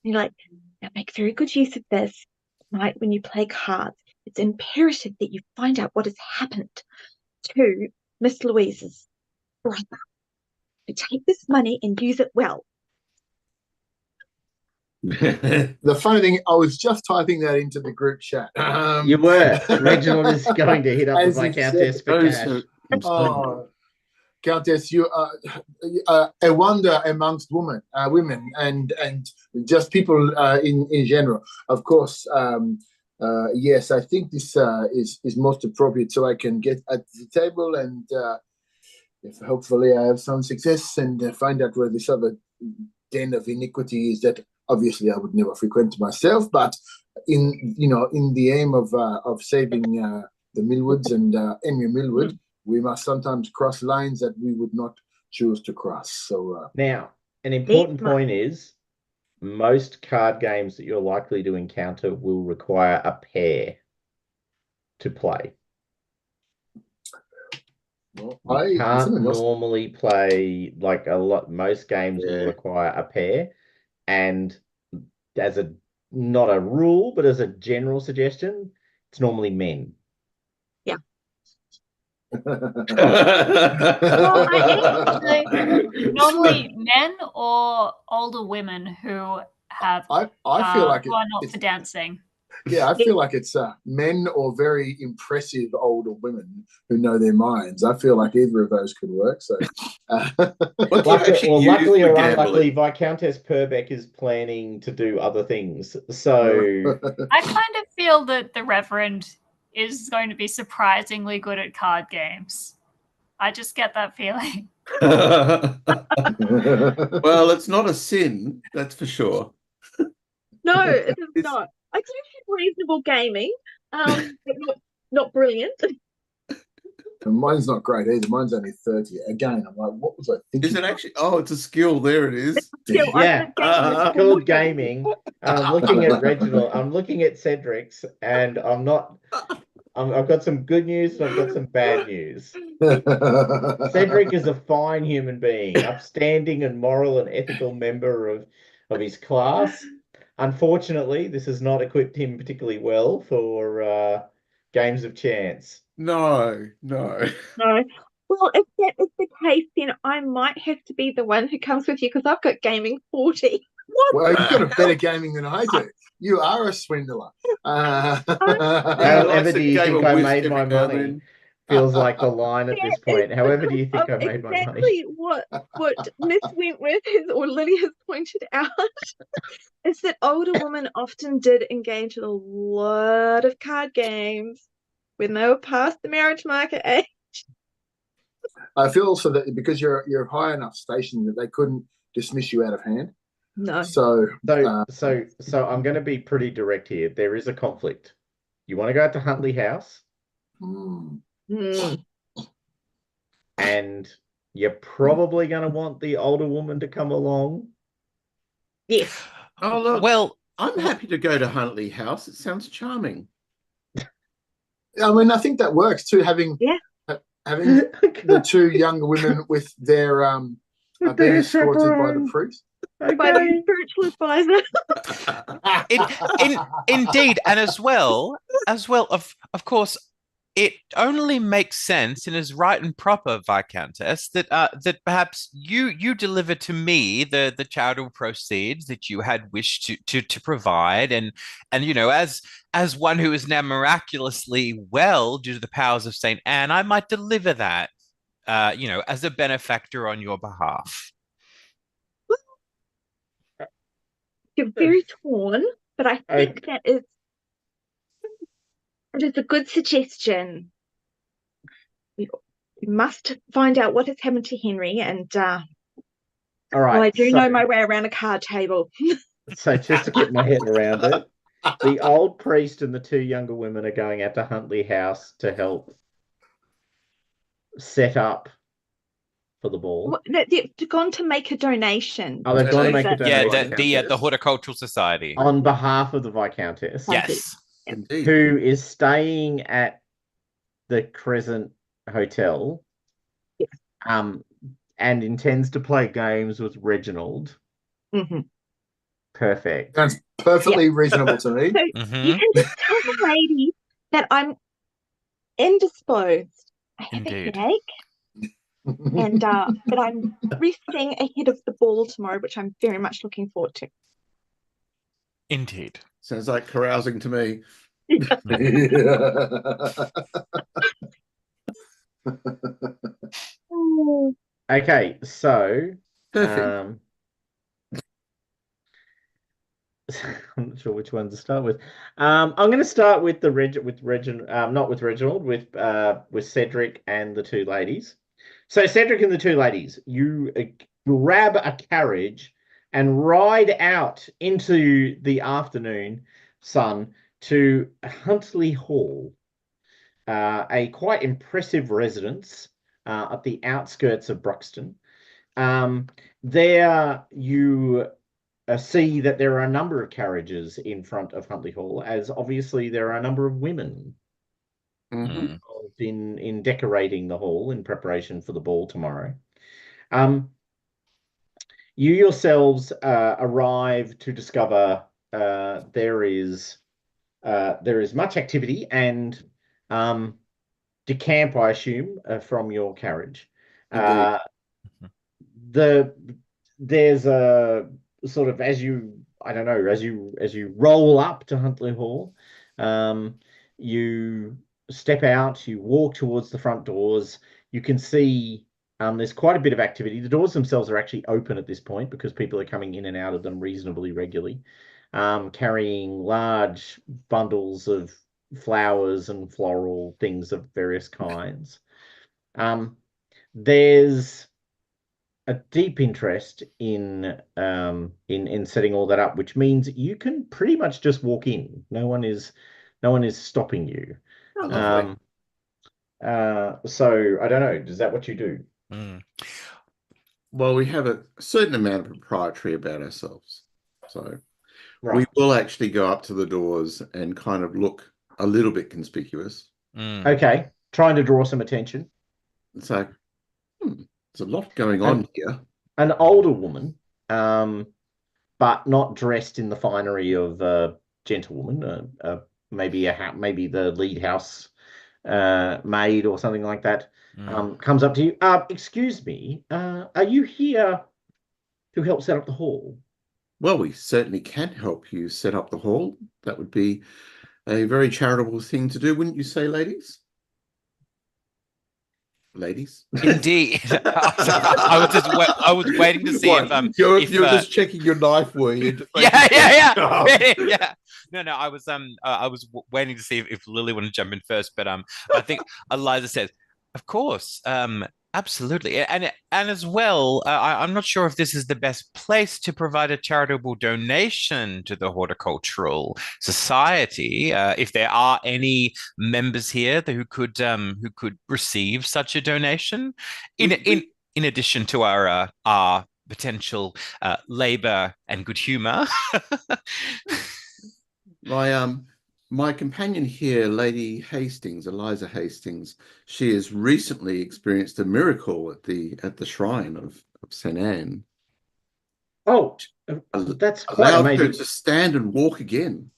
like, now make very good use of this. Tonight, when you play cards, it's imperative that you find out what has happened to Miss Louise's brother. So take this money and use it well. The funny thing, I was just typing that into the group chat. You were. Reginald is going to hit up the Viscountess for cash. Oh, Countess, you are a wonder amongst women, and just people in general. Of course, yes, I think this is most appropriate, so I can get at the table and if hopefully I have some success and find out where this other den of iniquity is that obviously I would never frequent myself, but in the aim of saving the Millwoods and Henry Millwood, we must sometimes cross lines that we would not choose to cross. So now, an important point is most card games that you're likely to encounter will require a pair to play. Well, you can't normally play like most games will require a pair, and as not a rule, but as a general suggestion, it's normally men. Yeah. Well, normally men or older women who have I feel like who are not for dancing. Yeah, I feel like it's men or very impressive older women who know their minds. I feel like either of those could work. So, luckily or unluckily, Viscountess Purbeck is planning to do other things. So, I kind of feel that the Reverend is going to be surprisingly good at card games. I just get that feeling. Well, it's not a sin, that's for sure. No, it is not. I do have reasonable gaming, but not brilliant. And mine's not great either. Mine's only 30. Again, I'm like, what was I thinking? Is it actually? Oh, it's a skill. There it is. Yeah, it's called gaming. I'm looking at Reginald. I'm looking at Cedric's, and I've got some good news and I've got some bad news. Cedric is a fine human being, upstanding and moral and ethical member of his class. Unfortunately, this has not equipped him particularly well for games of chance. No. Well, if that is the case, then I might have to be the one who comes with you because I've got gaming 40. Well, you've got a better gaming than I do. You are a swindler. However do you think I made my money? Feels like the line at this point. However do you think I made my money? Exactly what Miss Wentworth or Lily has pointed out is that older women often did engage in a lot of card games when they were past the marriage market age. I feel also that because you're high enough station that they couldn't dismiss you out of hand. No. So I'm going to be pretty direct here. There is a conflict. You want to go out to Huntley House, and you're probably going to want the older woman to come along. Yes. Oh look. Well, I'm happy to go to Huntley House. It sounds charming. I mean, I think that works too. Having the two younger women with their being escorted by the priest. Okay. By the spiritual advisor. Indeed, and as well, of course, it only makes sense and is right and proper, Viscountess, that that perhaps you deliver to me the charitable proceeds that you had wished to provide, and as one who is now miraculously well due to the powers of Saint Anne, I might deliver that as a benefactor on your behalf. You're very torn, but I think that it is a good suggestion. We must find out what has happened to Henry, and All right. well, I do know my way around a card table. So just to get my head around it, the old priest and the two younger women are going out to Huntley House to help set up for the ball. No, they've gone to make a donation. Oh, they've gone to make a Yeah, donation. the Horticultural Society. On behalf of the Viscountess. Yes. Indeed. Who is staying at the Crescent Hotel. Yes. And intends to play games with Reginald. Mm-hmm. Perfect. Sounds perfectly reasonable to me. So you can just tell the lady that I'm indisposed. I have Indeed. a headache, and but I'm resting ahead of the ball tomorrow, which I'm very much looking forward to. Indeed. Sounds like carousing to me. Okay, so Perfect. I'm not sure which one to start with. I'm going to start with not with Reginald, with Cedric and the two ladies. So Cedric and the two ladies, you grab a carriage and ride out into the afternoon sun to Huntley Hall, a quite impressive residence at the outskirts of Bruxton. There you see that there are a number of carriages in front of Huntley Hall, as obviously there are a number of women involved in decorating the hall in preparation for the ball tomorrow. You yourselves arrive to discover there is much activity and decamp, I assume, from your carriage. There's a sort of as you roll up to Huntley Hall, you step out, you walk towards the front doors. You can see there's quite a bit of activity. The doors themselves are actually open at this point because people are coming in and out of them reasonably regularly, carrying large bundles of flowers and floral things of various kinds. There's a deep interest in setting all that up, which means you can pretty much just walk in. No one is stopping you. So I don't know. Is that what you do? Well, we have a certain amount of proprietary about ourselves, so Right. we will actually go up to the doors and kind of look a little bit conspicuous. Okay, trying to draw some attention. So there's a lot going on here. An older woman, but not dressed in the finery of a gentlewoman. Maybe the lead house maid or something like that. Comes up to you. Excuse me. Are you here to help set up the hall? Well, we certainly can help you set up the hall. That would be a very charitable thing to do, wouldn't you say, ladies? Ladies, indeed. I was waiting to see you're just checking your knife, were you? Yeah. No, I was waiting to see if Lily wanted to jump in first, but I think Eliza says, of course, absolutely, and as well, I'm not sure if this is the best place to provide a charitable donation to the Horticultural Society. If there are any members here who could receive such a donation, in addition to our potential labor and good humor. My companion here, Lady Hastings, Eliza Hastings, she has recently experienced a miracle at the shrine of St. Anne. Oh, that's quite allowed amazing. her to stand and walk again.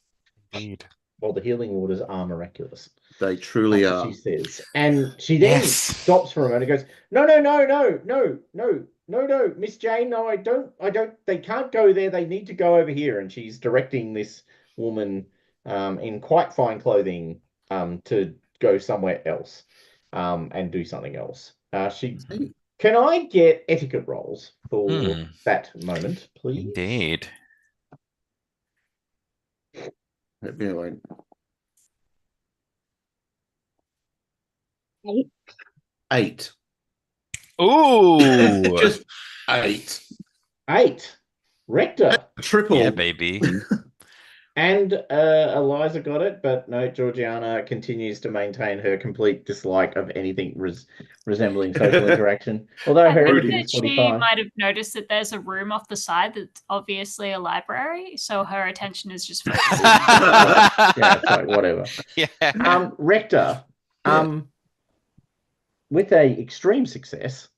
Indeed. Well, the healing waters are miraculous. They truly That's are. what she says. And she then Yes. stops for a moment and goes, no, Miss Jane, no, I don't, they can't go there. They need to go over here. And she's directing this woman in quite fine clothing to go somewhere else and do something else. Can I get etiquette rolls for that moment, please? Indeed. Let me wait. 8. Ooh. Just 8. 8. Rector. Triple. Yeah, baby. And Eliza got it, but no, Georgiana continues to maintain her complete dislike of anything resembling social interaction. Although her I think empathy that is she 45. might have noticed that there's a room off the side that's obviously a library, so her attention is just focused. Yeah, it's like whatever. Yeah. Rector, Yeah. with a extreme success,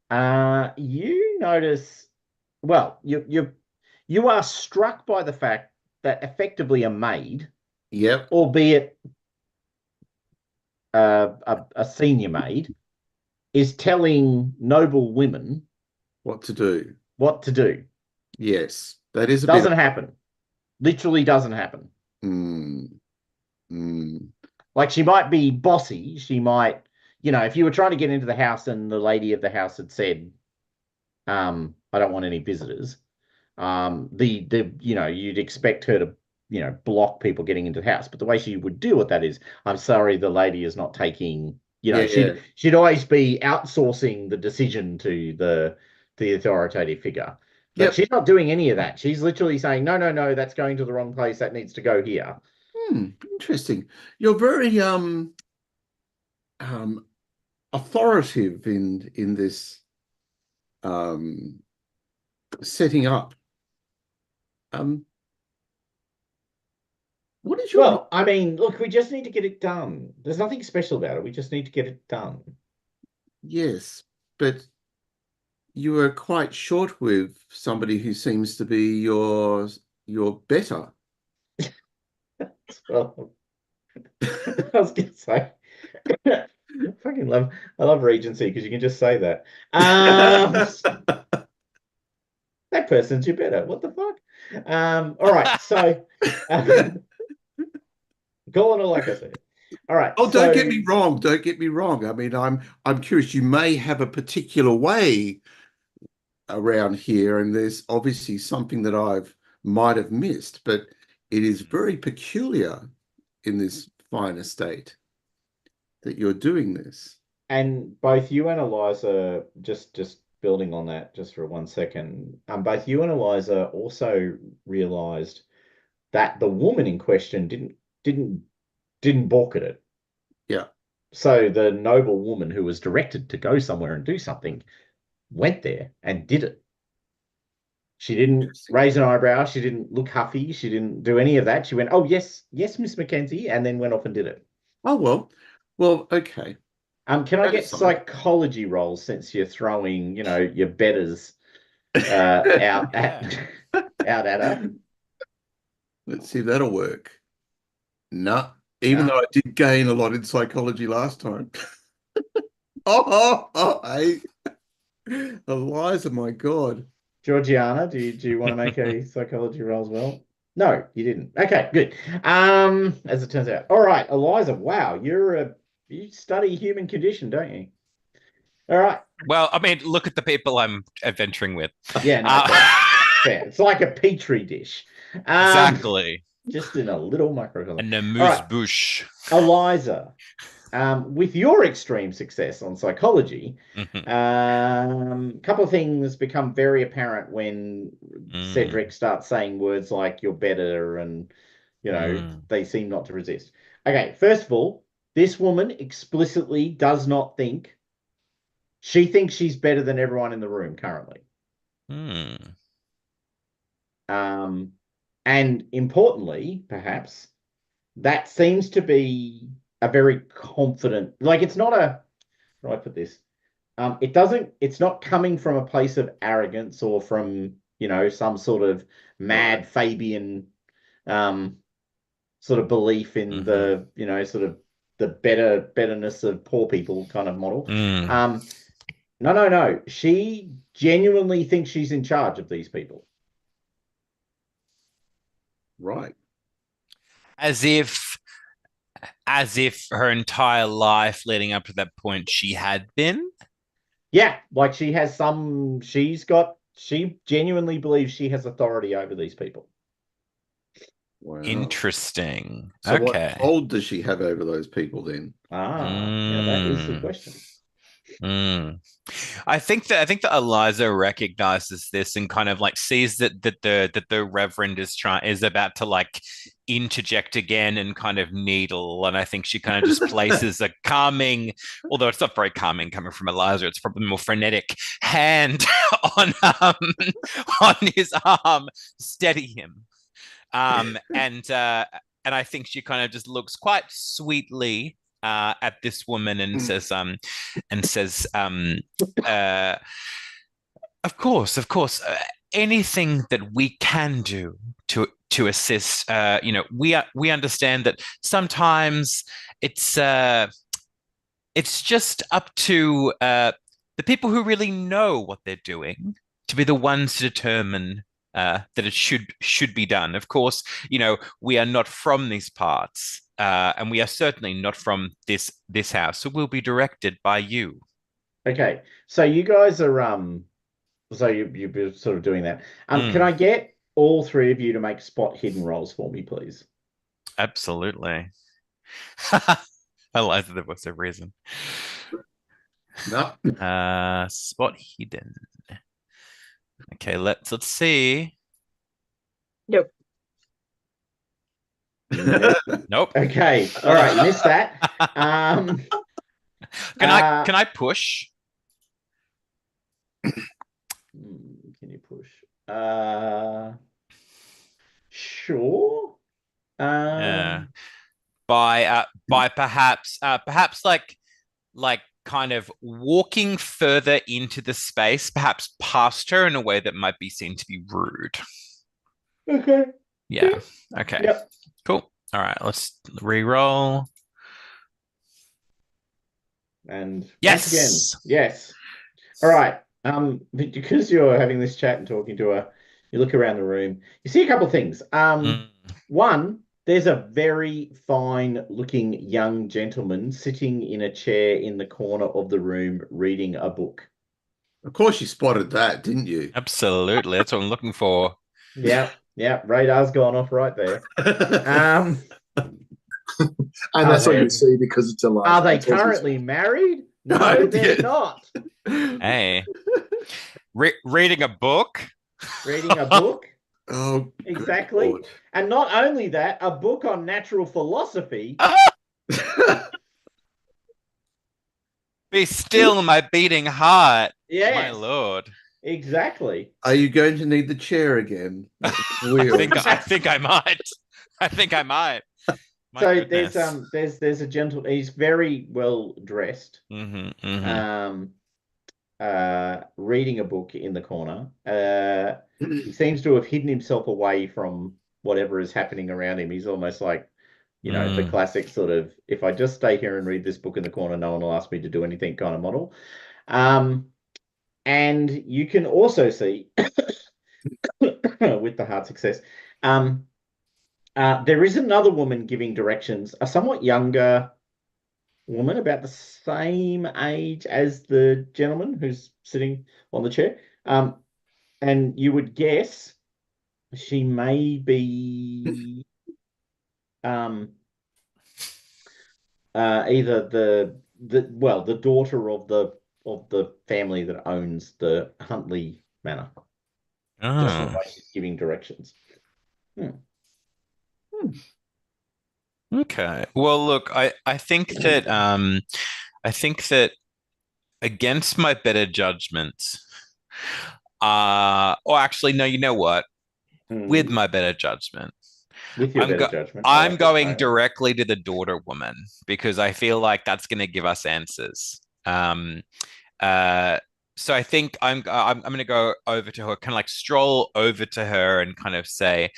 you notice, well, you are struck by the fact that effectively a maid, Yep. albeit a senior maid, is telling noble women What to do. what to do. Yes. That is a Doesn't bit. happen. Literally doesn't happen. Mm. Like she might be bossy. She might, if you were trying to get into the house and the lady of the house had said, I don't want any visitors. You'd expect her to, block people getting into the house. But the way she would deal with that is, I'm sorry, the lady is not taking, Yeah. she'd always be outsourcing the decision to the authoritative figure. But Yep. she's not doing any of that. She's literally saying, no, that's going to the wrong place. That needs to go here. Interesting. You're very authoritative in this setting up. What is your Well, I mean, look, we just need to get it done. There's nothing special about it. We just need to get it done. Yes, but you are quite short with somebody who seems to be your better. Well, I was gonna say, I love Regency because you can just say that. That person's your better. What the fuck? All right, so go on, like I said. All right. Oh, don't get me wrong. Don't get me wrong. I mean, I'm curious. You may have a particular way around here, and there's obviously something that might have missed, but it is very peculiar in this fine estate that you're doing this. And both you and Eliza, just building on that just for 1 second, both you and Eliza also realized that the woman in question didn't balk at it. Yeah. So the noble woman who was directed to go somewhere and do something went there and did it. She didn't raise an eyebrow. She didn't look huffy. She didn't do any of that. She went, "Oh, yes, Miss Mackenzie," and then went off and did it. Oh, well, okay. Can I get psychology rolls since you're throwing, your betters out at her? Let's see if that'll work. No, even though I did gain a lot in psychology last time. Hey. Eliza, my God. Georgiana, do you want to make a psychology roll as well? No, you didn't. Okay, good. As it turns out. All right, Eliza, wow, you study human condition, don't you? All right. Well, I mean, look at the people I'm adventuring with. Yeah, no, fair. It's like a petri dish. Exactly. Just in a little microcosm. And a moose-bouche. Eliza, with your extreme success on psychology, a couple of things become very apparent when Cedric starts saying words like "you're better" and they seem not to resist. Okay, first of all, this woman explicitly does not think. She thinks she's better than everyone in the room currently. And importantly, perhaps, that seems to be a very confident, like it's not a, how do I put this? It's not coming from a place of arrogance or from, some sort of mad Fabian sort of belief in the, sort of the betterness of poor people kind of model. No. She genuinely thinks she's in charge of these people. Right. As if her entire life leading up to that point she had been. Yeah, like she genuinely believes she has authority over these people. Wow. Interesting. So okay. what hold does she have over those people then? Yeah, that is the question. I think that Eliza recognizes this and kind of like sees that the Reverend is about to like interject again and kind of needle, and I think she kind of just places a calming, although it's not very calming coming from Eliza, it's probably more frenetic hand on his arm, steady him, and I think she kind of just looks quite sweetly at this woman and says, of course, anything that we can do to assist. We understand that sometimes it's just up to the people who really know what they're doing to be the ones to determine that it should be done. Of course, we are not from these parts, and we are certainly not from this house, so we'll be directed by you. Okay, so you guys are so you're sort of doing that. Can I get all three of you to make spot hidden rolls for me, please? Absolutely. I like the voice of reason. No. Spot hidden. Okay, let's see. Nope. Nope. Okay. All right, you missed that. Can I push? Can you push? Sure. Yeah. By perhaps like kind of walking further into the space, perhaps past her in a way that might be seen to be rude. Okay. Yeah. Okay. Yep. Cool. All right, let's re-roll. And yes, once again, yes. All right. Because you're having this chat and talking to her, you look around the room. You see a couple of things. One, there's a very fine-looking young gentleman sitting in a chair in the corner of the room reading a book. Of course you spotted that, didn't you? Absolutely. That's what I'm looking for. Yeah. Radar's gone off right there. And that's what you see because it's a lie. Are they currently married? No, they're not. Hey. Reading a book? Reading a book? Oh, exactly. And not only that, a book on natural philosophy. Be still, my beating heart. Yes. My lord. Exactly. Are you going to need the chair again? I think I might. My so goodness. there's a gentleman. He's very well dressed. Reading a book in the corner. He seems to have hidden himself away from whatever is happening around him. He's almost like, the classic sort of, if I just stay here and read this book in the corner, no one will ask me to do anything kind of model. And you can also see, with the hard success, there is another woman giving directions, a somewhat younger woman, about the same age as the gentleman who's sitting on the chair. And you would guess she may be either the daughter of the family that owns the Huntley Manor. Just from the way she's giving directions. Okay. Well, look, I think that against my better judgment, or actually, no, you know what? With my better judgment. With your better judgment. I'm going directly to the daughter woman because I feel like that's going to give us answers. So I think I'm going to go over to her, kind of like stroll over to her and kind of say,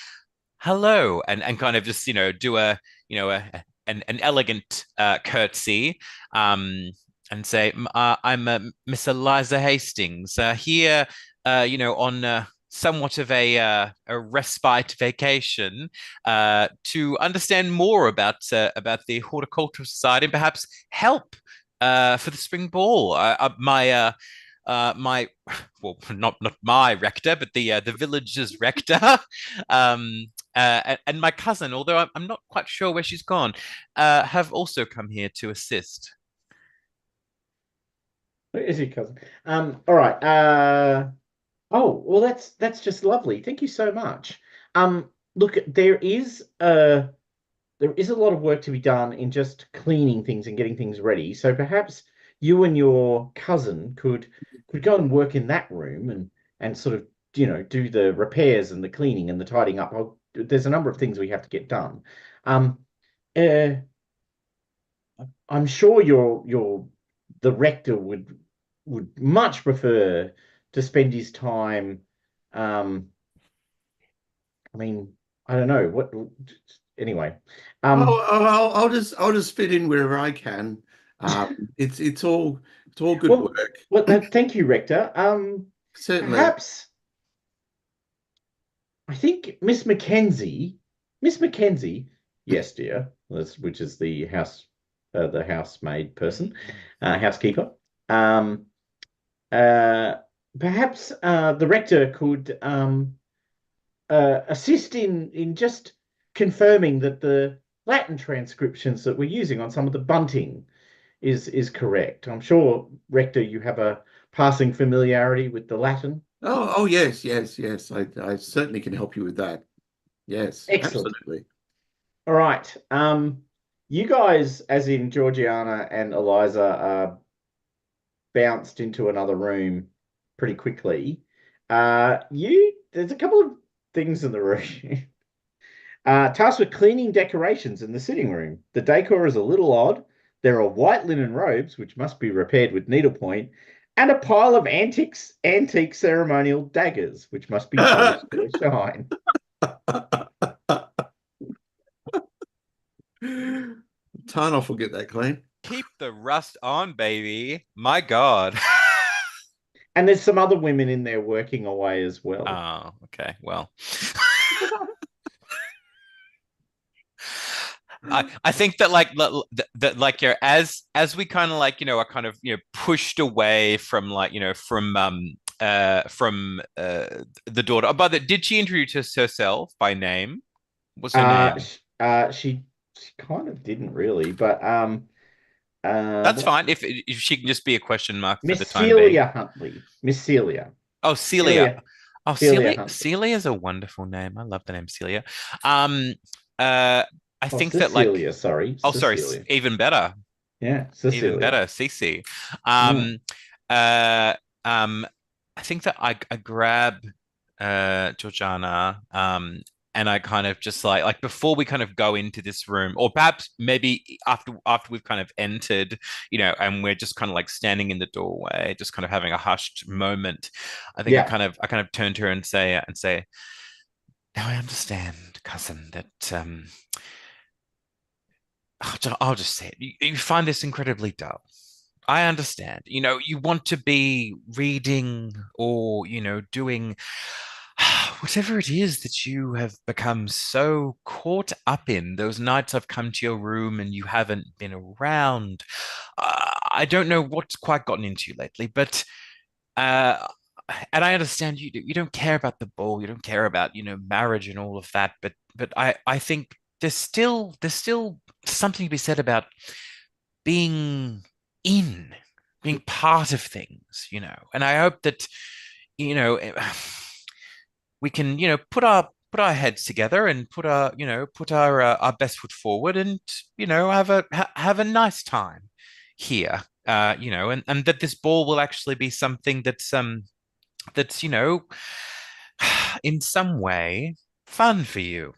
hello, and kind of just do a an elegant curtsy, and say, I'm Miss Eliza Hastings, here, on somewhat of a respite vacation, to understand more about the Horticultural Society and perhaps help for the spring ball. My well, not my rector, but the village's rector, and my cousin, although I'm not quite sure where she's gone, have also come here to assist. Where is your cousin? All right. Oh, well, that's just lovely. Thank you so much. Look, there is a lot of work to be done in just cleaning things and getting things ready. So perhaps you and your cousin could go and work in that room and sort of do the repairs and the cleaning and the tidying up. There's a number of things we have to get done. Um, uh, I'm sure your the rector would much prefer to spend his time. Um, I mean, I don't know what. Anyway, I'll just fit in wherever I can. It's all good well, work. thank you, Rector. Certainly. Perhaps I think Miss Mackenzie, yes, dear, which is the housemaid person, housekeeper. Um, uh, Perhaps the rector could assist in just confirming that the Latin transcriptions that we're using on some of the bunting is correct. I'm sure, Rector, you have a passing familiarity with the Latin. Oh, yes, yes, yes. I certainly can help you with that. Yes, Excellent. absolutely. All right. You guys, as in Georgiana and Eliza, are bounced into another room pretty quickly. There's a couple of things in the room. Tasked with cleaning decorations in the sitting room. The decor is a little odd. There are white linen robes, which must be repaired with needlepoint, and a pile of antique ceremonial daggers, which must be polished to a shine. Tarnoff will get that clean. Keep the rust on, baby. My God. And there's some other women in there working away as well. Oh, okay. Well, I think that like you're as we kind of are kind of pushed away from the daughter. Oh, but did she introduce herself by name? What's her name? She kind of didn't really, but That's fine if she can just be a question mark for the Miss time being. Celia Huntley. Miss Celia. Oh, Celia. Oh, Celia Celia. Huntley. Celia is a wonderful name. I love the name Celia. I think that Cecilia, sorry. oh, sorry, Cecilia. even better. Yeah, Even Cecilia. better, Cece. Mm. I think that I grab Georgiana, and I kind of just like before we kind of go into this room, or perhaps maybe after we've kind of entered, and we're just kind of like standing in the doorway, just kind of having a hushed moment. I think Yeah. I kind of turn to her and say, now I understand, cousin, that I'll just say it. You find this incredibly dull. I understand. You want to be reading or, doing whatever it is that you have become so caught up in. Those nights I've come to your room and you haven't been around. I don't know what's quite gotten into you lately, but uh, and I understand you don't care about the ball, you don't care about, marriage and all of that, but I think there's still something to be said about being in, being part of things, And I hope that, you know, eh, we can, put our heads together and put our best foot forward and, have a nice time here. And that this ball will actually be something that's in some way fun for you.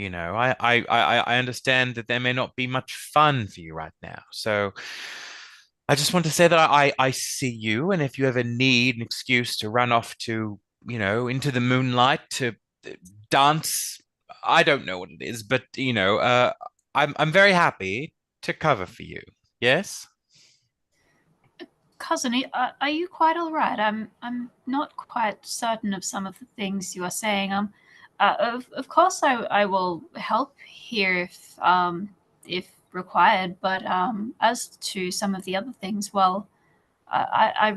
I understand that there may not be much fun for you right now. So I just want to say that I see you, and if you ever need an excuse to run off to, into the moonlight to dance I don't know what it is, but I'm very happy to cover for you. Yes? Cousin, are you quite all right? I'm not quite certain of some of the things you are saying. Of course I will help here if required, but as to some of the other things, well, I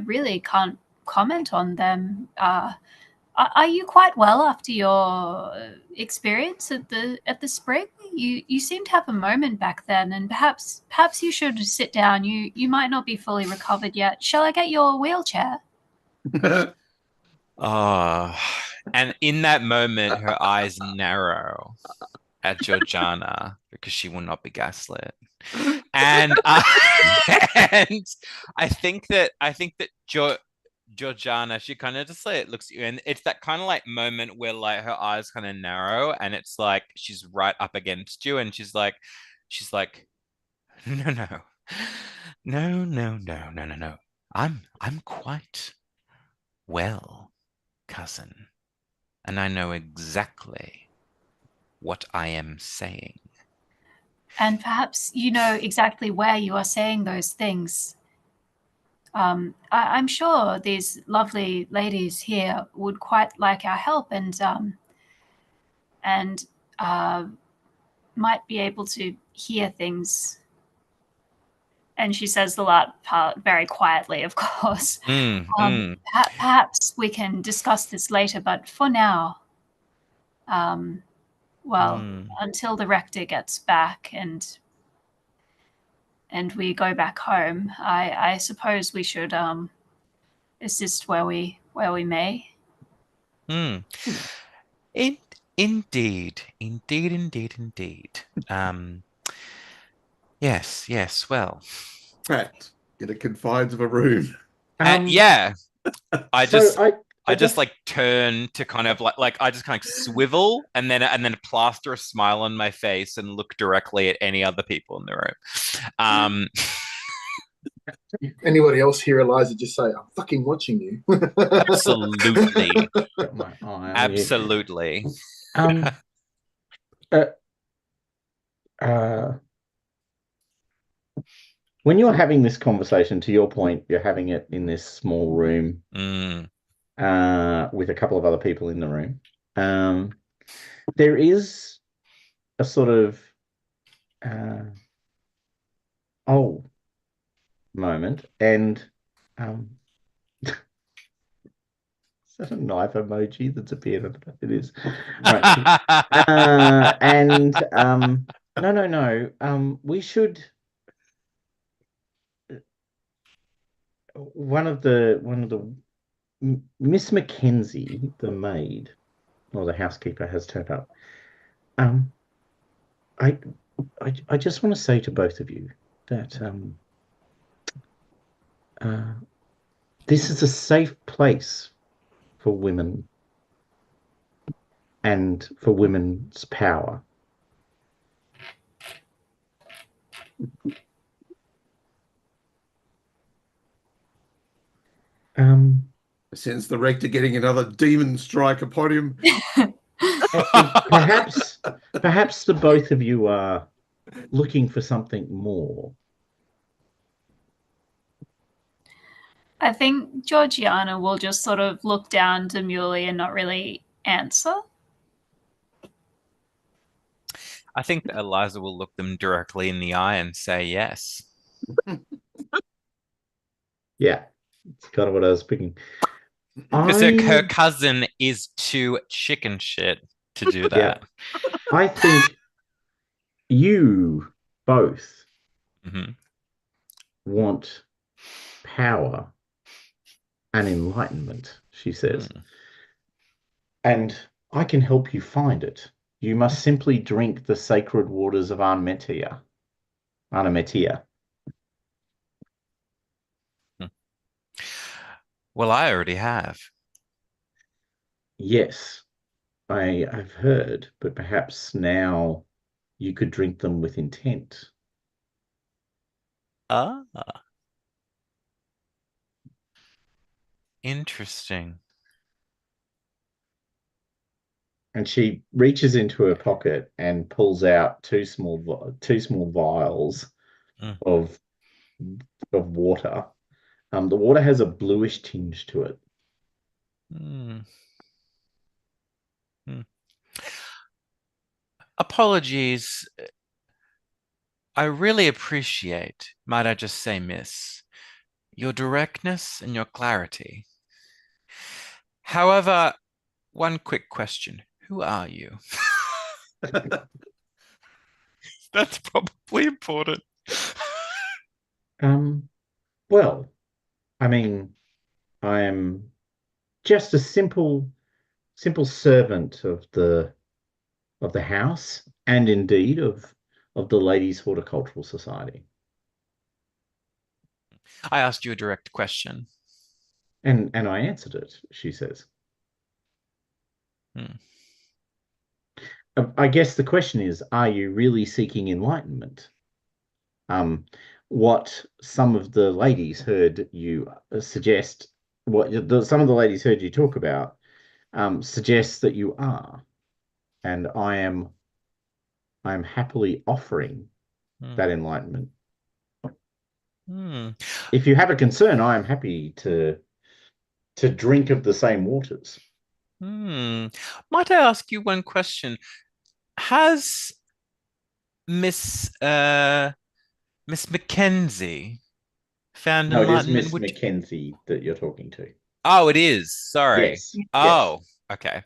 really can't comment on them. Are you quite well after your experience at the spring? You seem to have a moment back then, and perhaps you should sit down. You might not be fully recovered yet. Shall I get your wheelchair? And in that moment, her eyes narrow at Georgiana because she will not be gaslit. And and I think that Georgiana, she kind of just like looks at you, and it's that kind of like moment where like her eyes kind of narrow, and it's like she's right up against you, and she's like, no, no, no, no, no, no, no, no. I'm quite well, cousin, and I know exactly what I am saying. And perhaps you know exactly where you are saying those things. I'm sure these lovely ladies here would quite like our help, and might be able to hear things. And she says the last part very quietly, of course. Perhaps we can discuss this later, but for now, well, until the rector gets back and we go back home, I suppose we should assist where we may. Indeed, indeed, indeed, indeed. Yes. Well, Trapped in the confines of a room. yeah. I So just I just guess like turn to kind of like I just kind of swivel and then plaster a smile on my face and look directly at any other people in the room. Anybody else hear Eliza just say, "I'm fucking watching you"? Absolutely. got my eye on you. Absolutely. Uh, uh, when you're having this conversation, to your point, you're having it in this small room with a couple of other people in the room. There is a sort of oh moment, and is that a knife emoji that's appeared? I don't know if it is. Right. And no. We should. One of the Miss Mackenzie, the maid or the housekeeper, has turned up. Um, I I just want to say to both of you that this is a safe place for women and for women's power. Since the rector getting another demon strike upon him. Perhaps the both of you are looking for something more. I think Georgiana will just sort of look down demurely and not really answer. I think that Eliza will look them directly in the eye and say yes. Yeah, it's kind of what I was thinking. Because her cousin is too chicken shit to do that. Yeah. I think you both want power and enlightenment, she says. And I can help you find it. You must simply drink the sacred waters of Armetia. Well, I already have. Yes, I've heard, but perhaps now you could drink them with intent. Interesting. And she reaches into her pocket and pulls out two small vials Mm. of water. The water has a bluish tinge to it. Mm. Mm. Apologies. I really appreciate, might I just say, miss, your directness and your clarity. However, one quick question. Who are you? That's probably important. Well, I mean, I am just a simple servant of the house and indeed of the Ladies Horticultural Society. I asked you a direct question. And I answered it, she says. Hmm. I guess the question is, are you really seeking enlightenment? What some of the ladies heard you suggest, some of the ladies heard you talk about, suggests that you are, and I am happily offering Hmm. that enlightenment. Hmm. If you have a concern, I am happy to drink of the same waters. Hmm. Might I ask you one question? Has Miss Miss Mackenzie found No, it is enlightenment? Miss Would you... Mackenzie that you're talking to. Oh, it is. Sorry. Yes, yes. Oh, okay.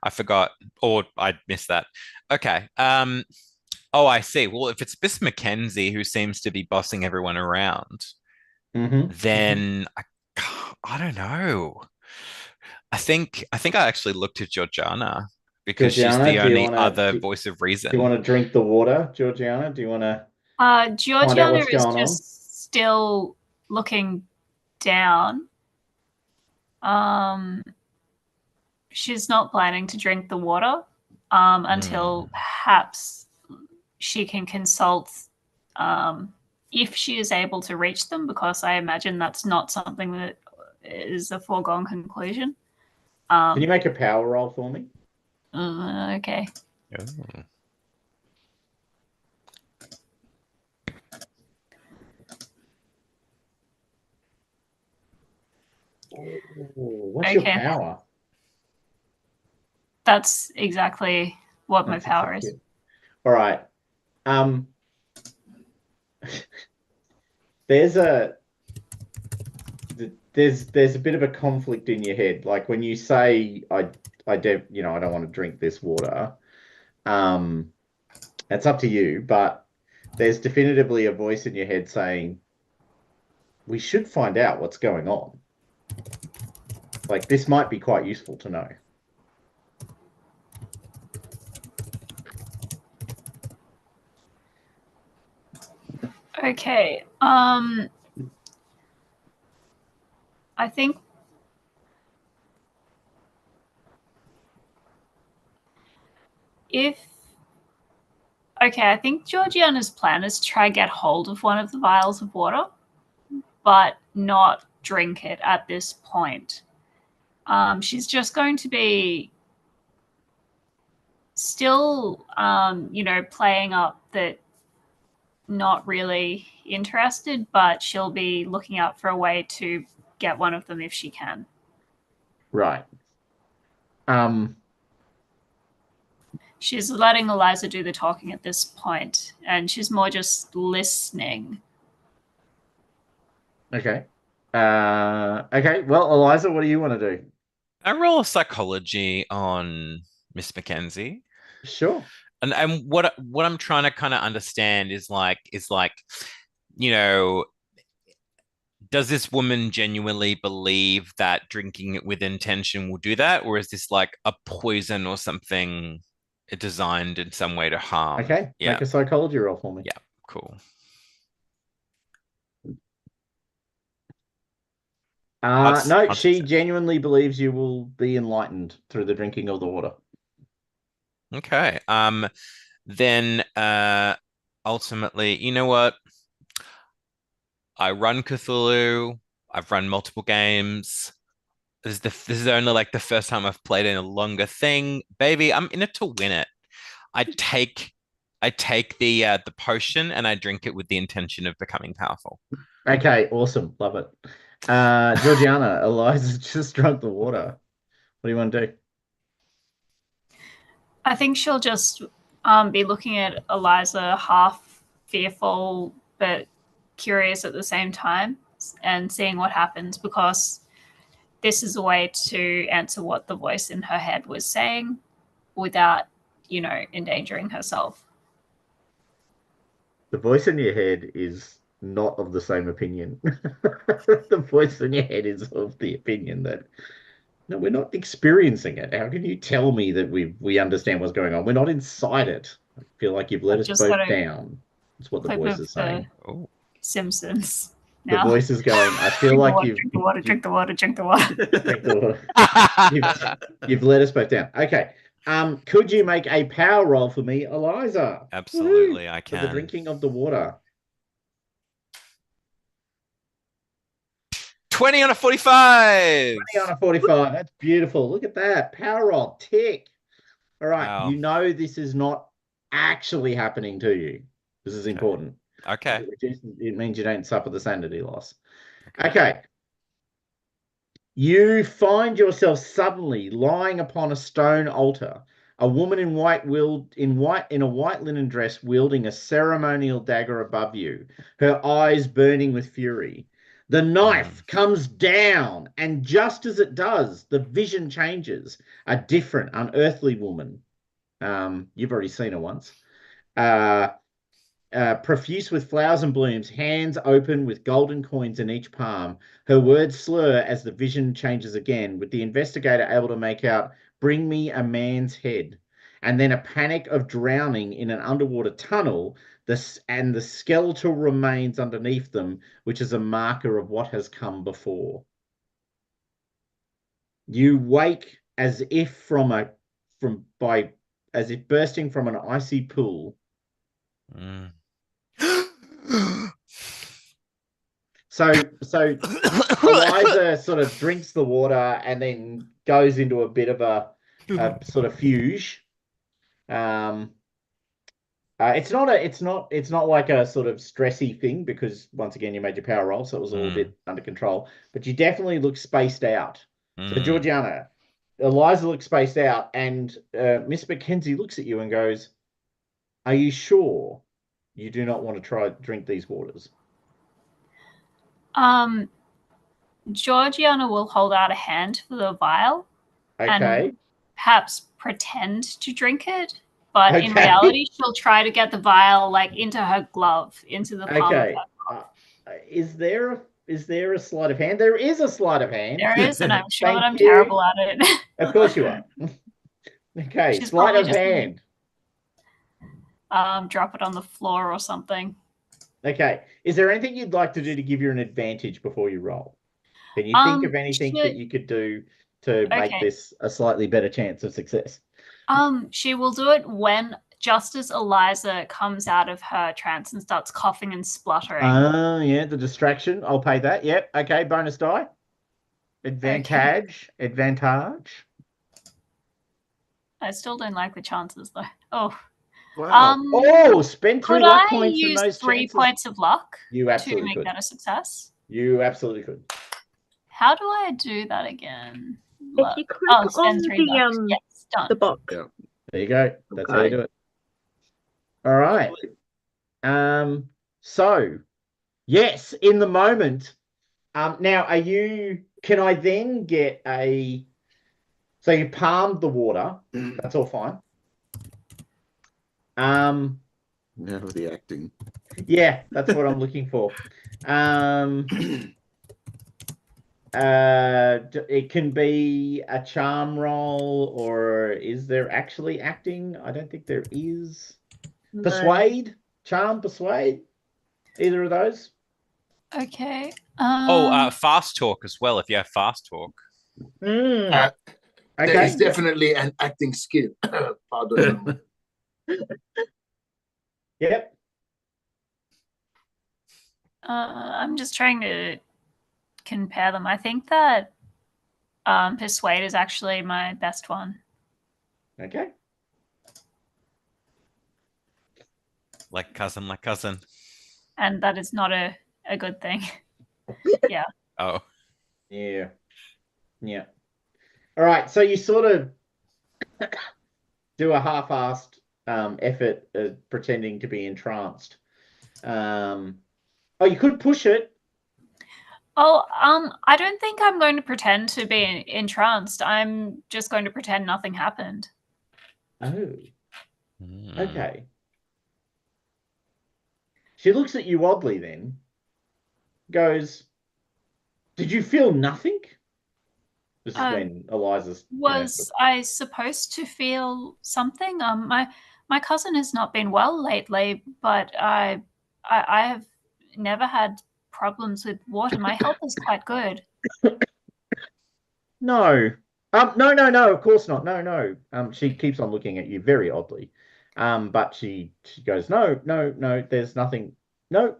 I forgot, or I missed that. Okay. Oh, I see. Well, if it's Miss Mackenzie who seems to be bossing everyone around, then I don't know. I actually looked at Georgiana because she's Georgiana, the only other voice of do you reason. want to drink the water, Georgiana? Do you want to find out Georgiana what's is going on? just still looking down. Um, she's not planning to drink the water until perhaps she can consult if she is able to reach them, because I imagine that's not something that is a foregone conclusion. Can you make a power roll for me? Okay. Oh. What's your Okay. power? That's exactly what my That's power is. exactly it. All right. There's a there's a bit of a conflict in your head. Like when you say I don't want to drink this water. Um, it's up to you, but there's definitively a voice in your head saying we should find out what's going on. Like this might be quite useful to know. Okay. I think I think Georgiana's plan is to try get hold of one of the vials of water, but not drink it at this point. She's just going to be still, playing up that not really interested, but she'll be looking out for a way to get one of them if she can. Right. She's letting Eliza do the talking at this point, and she's more just listening. Okay. Okay. Well, Eliza, what do you want to do? I roll a psychology on Miss Mackenzie. Sure. And what I'm trying to kind of understand is you know, does this woman genuinely believe that drinking it with intention will do that, or is this like a poison or something designed in some way to harm? Okay. Yeah. Make a psychology roll for me. Yeah. Cool. No, she genuinely believes you will be enlightened through the drinking of the water. Okay. Then ultimately, you know what? I run Cthulhu. I've run multiple games. this is only like the first time I've played in a longer thing. Baby, I'm in it to win it. I take the potion and I drink it with the intention of becoming powerful. Okay, awesome. Love it. Georgiana, Eliza just drunk the water. What do you want to do? I think she'll just be looking at Eliza, half fearful but curious at the same time, and seeing what happens, because this is a way to answer what the voice in her head was saying without, endangering herself. The voice in your head is not of the same opinion. The voice in your head is of the opinion that no, we're not experiencing it. How can you tell me that we understand what's going on? We're not inside it. I feel like you've let I've us just got both to down. That's what the clip voice of is the saying. Oh. Simpsons The now. voice is going, I feel Drink the like water, you've drink the water, drink the water, drink the water. drink the water. You've let us both down. Okay. Could you make a power roll for me, Eliza? Absolutely, Woohoo! I For the can. drinking of the water. 20 on a 45. 20 on a 45. That's beautiful. Look at that. Power roll. Tick. All right. Wow. You know this is not actually happening to you. This is important. Okay. It means you don't suffer the sanity loss. Okay. You find yourself suddenly lying upon a stone altar. A woman in in a white linen dress wielding a ceremonial dagger above you, her eyes burning with fury. The knife comes down, and just as it does, the vision changes. A different, unearthly woman. You've already seen her once. Uh, profuse with flowers and blooms, hands open with golden coins in each palm. Her words slur as the vision changes again, with the investigator able to make out, "Bring me a man's head." And then a panic of drowning in an underwater tunnel, and the skeletal remains underneath them, which is a marker of what has come before. You wake as if as if bursting from an icy pool. So Eliza sort of drinks the water and then goes into a bit of a sort of fuge. It's not like a sort of stressy thing, because once again you made your power roll, so it was all a bit under control. But you definitely look spaced out. So Georgiana, Eliza looks spaced out, and Miss Mackenzie looks at you and goes, "Are you sure you do not want to try drink these waters?" Georgiana will hold out a hand for the vial Okay. and perhaps pretend to drink it, but in Okay. reality, she'll try to get the vial into her glove, into the palm of Okay. her glove. Is there a sleight of hand? There is a sleight of hand. There is, and I'm sure that I'm Thank you. terrible at it. Of course you are. Okay, She's sleight probably of just hand. drop it on the floor or something. Okay. Is there anything you'd like to do to give you an advantage before you roll? Can you think of anything that you could do to make this a slightly better chance of success? She will do it when just as Eliza comes out of her trance and starts coughing and spluttering. Yeah, the distraction. I'll pay that. Yep. Okay, bonus die. Advantage. Okay. Advantage. I still don't like the chances though. Oh. Wow. Spend 3 could luck I points in use those 3 chances. points of luck You absolutely to make could. that a success? You absolutely could. How do I do that again? If you click spend on 3 bucks. Yes, done. the box. Yeah. There you go. That's how you do it. All right. So yes, in the moment. Now can I then get so you palmed the water, that's all fine. Now the acting. Yeah, that's what I'm looking for. It can be a charm roll, or is there actually acting? I don't think there is. No. Persuade, charm, persuade. Either of those. Okay. Fast talk as well, if you have fast talk. Okay. There is definitely an acting skill. Pardon. Yep. I'm just trying to compare them. I think that Persuade is actually my best one. Okay. Like cousin. And that is not a good thing. Yeah. Oh. Yeah. Yeah. All right. So you sort of do a half-assed effort pretending to be entranced. Oh, you could push it. Oh, I don't think I'm going to pretend to be entranced. I'm just going to pretend nothing happened. Oh. Okay. She looks at you oddly then, goes, "Did you feel nothing?" This is when Eliza's, Was I supposed to feel something? My cousin has not been well lately, but I have never had problems with water. My health is quite good. No. No, of course not. No. She keeps on looking at you very oddly. But she goes, no, there's nothing. No.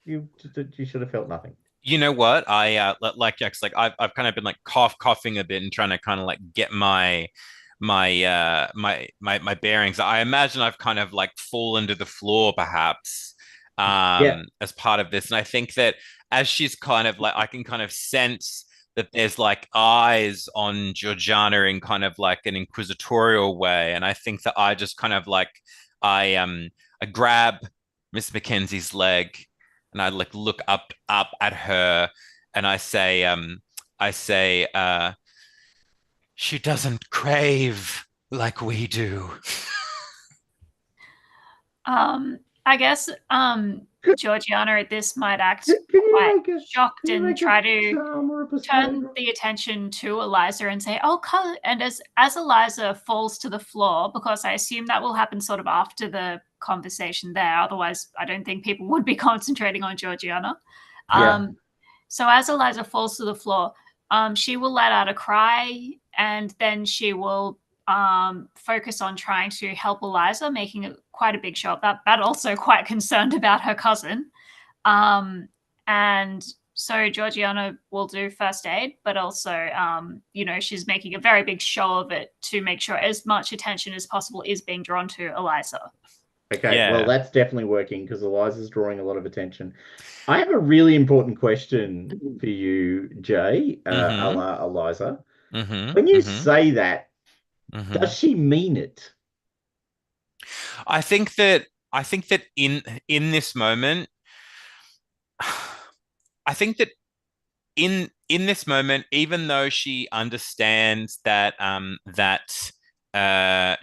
You should have felt nothing. You know what? Like Jack's like I've kind of been like coughing a bit and trying to kind of like get my bearings. I imagine I've kind of like fallen to the floor perhaps Yeah. as part of this. And I think that as she's kind of like I can kind of sense that there's like eyes on Georgiana in kind of like an inquisitorial way. And I think that I just kind of like I grab Miss Mackenzie's leg and I like look up at her and I say she doesn't crave like we do. I guess Georgiana at this might act quite shocked and try to turn the attention to Eliza and say, "Oh, and as Eliza falls to the floor, because I assume that will happen sort of after the conversation there. Otherwise, I don't think people would be concentrating on Georgiana. Yeah. So as Eliza falls to the floor, she will let out a cry, and then she will focus on trying to help Eliza, making quite a big show of that, but also quite concerned about her cousin. And so Georgiana will do first aid, but also, she's making a very big show of it to make sure as much attention as possible is being drawn to Eliza. Okay, well, that's definitely working because Eliza's drawing a lot of attention. I have a really important question for you, Jay, Eliza. When you say that, does she mean it? I think that in this moment, I think that in this moment, even though she understands that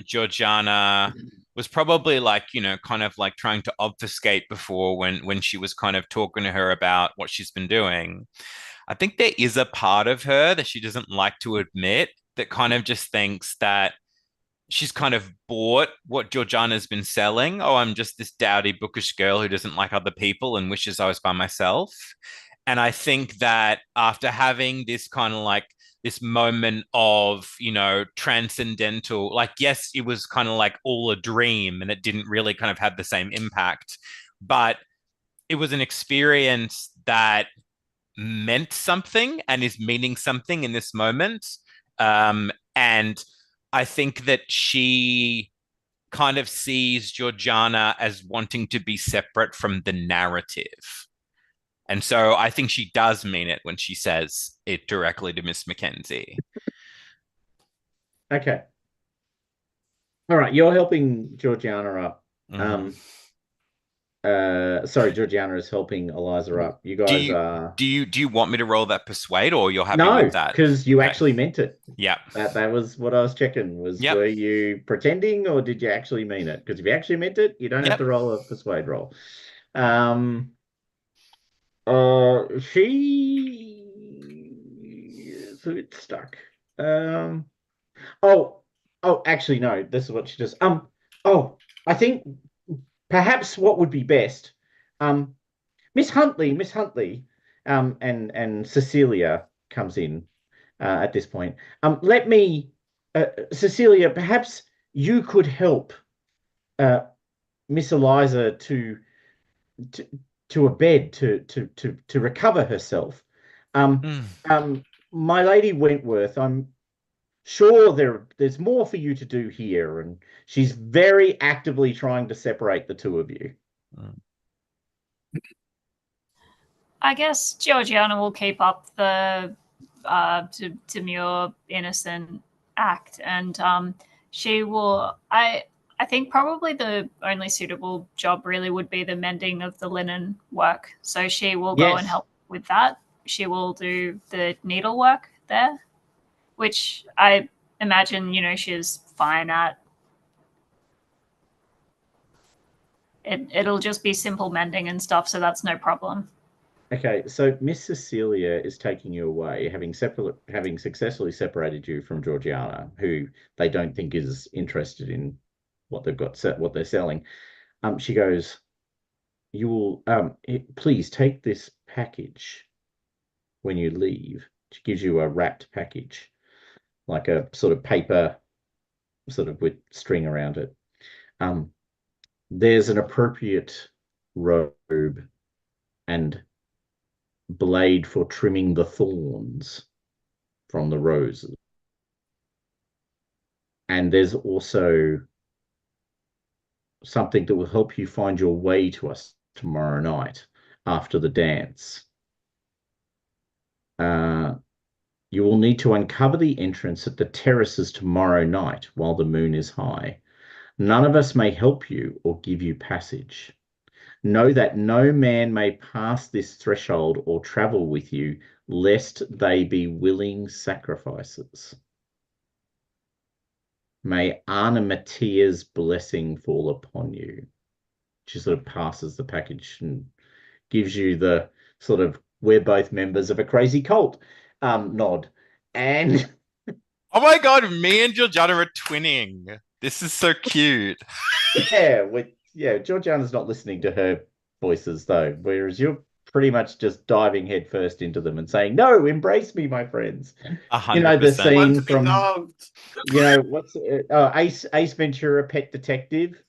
Georgiana was probably like, kind of like trying to obfuscate before when she was kind of talking to her about what she's been doing. I think there is a part of her that she doesn't like to admit that kind of just thinks that she's kind of bought what Georgiana's been selling. Oh, I'm just this dowdy, bookish girl who doesn't like other people and wishes I was by myself. And I think that after having this kind of like this moment of, transcendental, like, yes, it was kind of like all a dream and it didn't really kind of have the same impact, but it was an experience that meant something and is meaning something in this moment. And I think that she kind of sees Georgiana as wanting to be separate from the narrative. And so I think she does mean it when she says it directly to Miss Mackenzie. Okay. All right, you're helping Georgiana up. Sorry, Georgiana is helping Eliza up. You guys are. Do you want me to roll that persuade, or you're happy with that? No, because you actually meant it. Yeah. That was what I was checking. Were you pretending or did you actually mean it? Because if you actually meant it, you don't have to roll a persuade roll. She is a bit stuck. Actually, no. This is what she does. I think perhaps what would be best, Miss Huntley, and Cecilia comes in at this point. Cecilia, perhaps you could help Miss Eliza to a bed to recover herself. my Lady Wentworth, I'm sure there's more for you to do here, and she's very actively trying to separate the two of you. I guess Georgiana will keep up the demure, innocent act, and she will. I think probably the only suitable job really would be the mending of the linen work. So she will go and help with that. She will do the needlework there, which I imagine, she's fine at. It'll just be simple mending and stuff, so that's no problem. Okay, so Miss Cecilia is taking you away, having successfully separated you from Georgiana, who they don't think is interested in what they've got what they're selling. She goes, "You will please take this package when you leave." She gives you a wrapped package, like a sort of paper, sort of with string around it. There's an appropriate robe and blade for trimming the thorns from the roses. And there's also something that will help you find your way to us tomorrow night after the dance. You will need to uncover the entrance at the terraces tomorrow night while the moon is high. None of us may help you or give you passage. Know that no man may pass this threshold or travel with you, lest they be willing sacrifices. May Anna Mattia's blessing fall upon you. She sort of passes the package and gives you the sort of, we're both members of a crazy cult nod. And oh my God, me and Georgiana are twinning. This is so cute. Yeah, Georgiana's not listening to her voices though, whereas you're pretty much just diving headfirst into them and saying, "No, embrace me, my friends." 100%. The scene from loved. what's Ace Ventura: Pet Detective.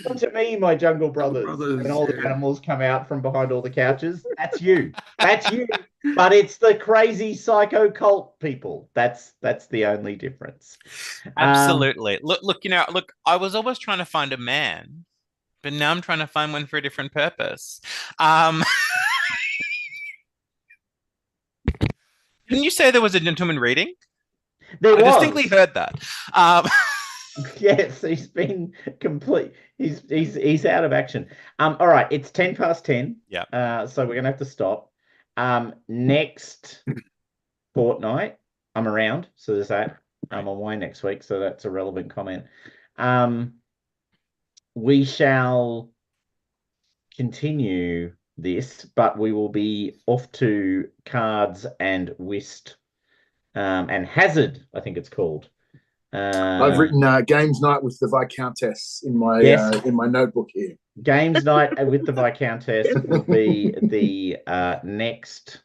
Come to me, my jungle brothers. And all the animals come out from behind all the couches. That's you. That's you. But it's the crazy psycho cult people. That's the only difference. Absolutely. Look, I was always trying to find a man, but now I'm trying to find one for a different purpose. Didn't you say there was a gentleman reading? I distinctly heard that. Yes, he's been complete. He's out of action. All right, it's 10:10. Yeah. So we're gonna have to stop. Next fortnight, I'm around. So there's that. I'm away next week, so that's a relevant comment. We shall continue this, but we will be off to cards and whist, and hazard, I think it's called. I've written games night with the Viscountess in my in my notebook here. Games night with the Viscountess will be the next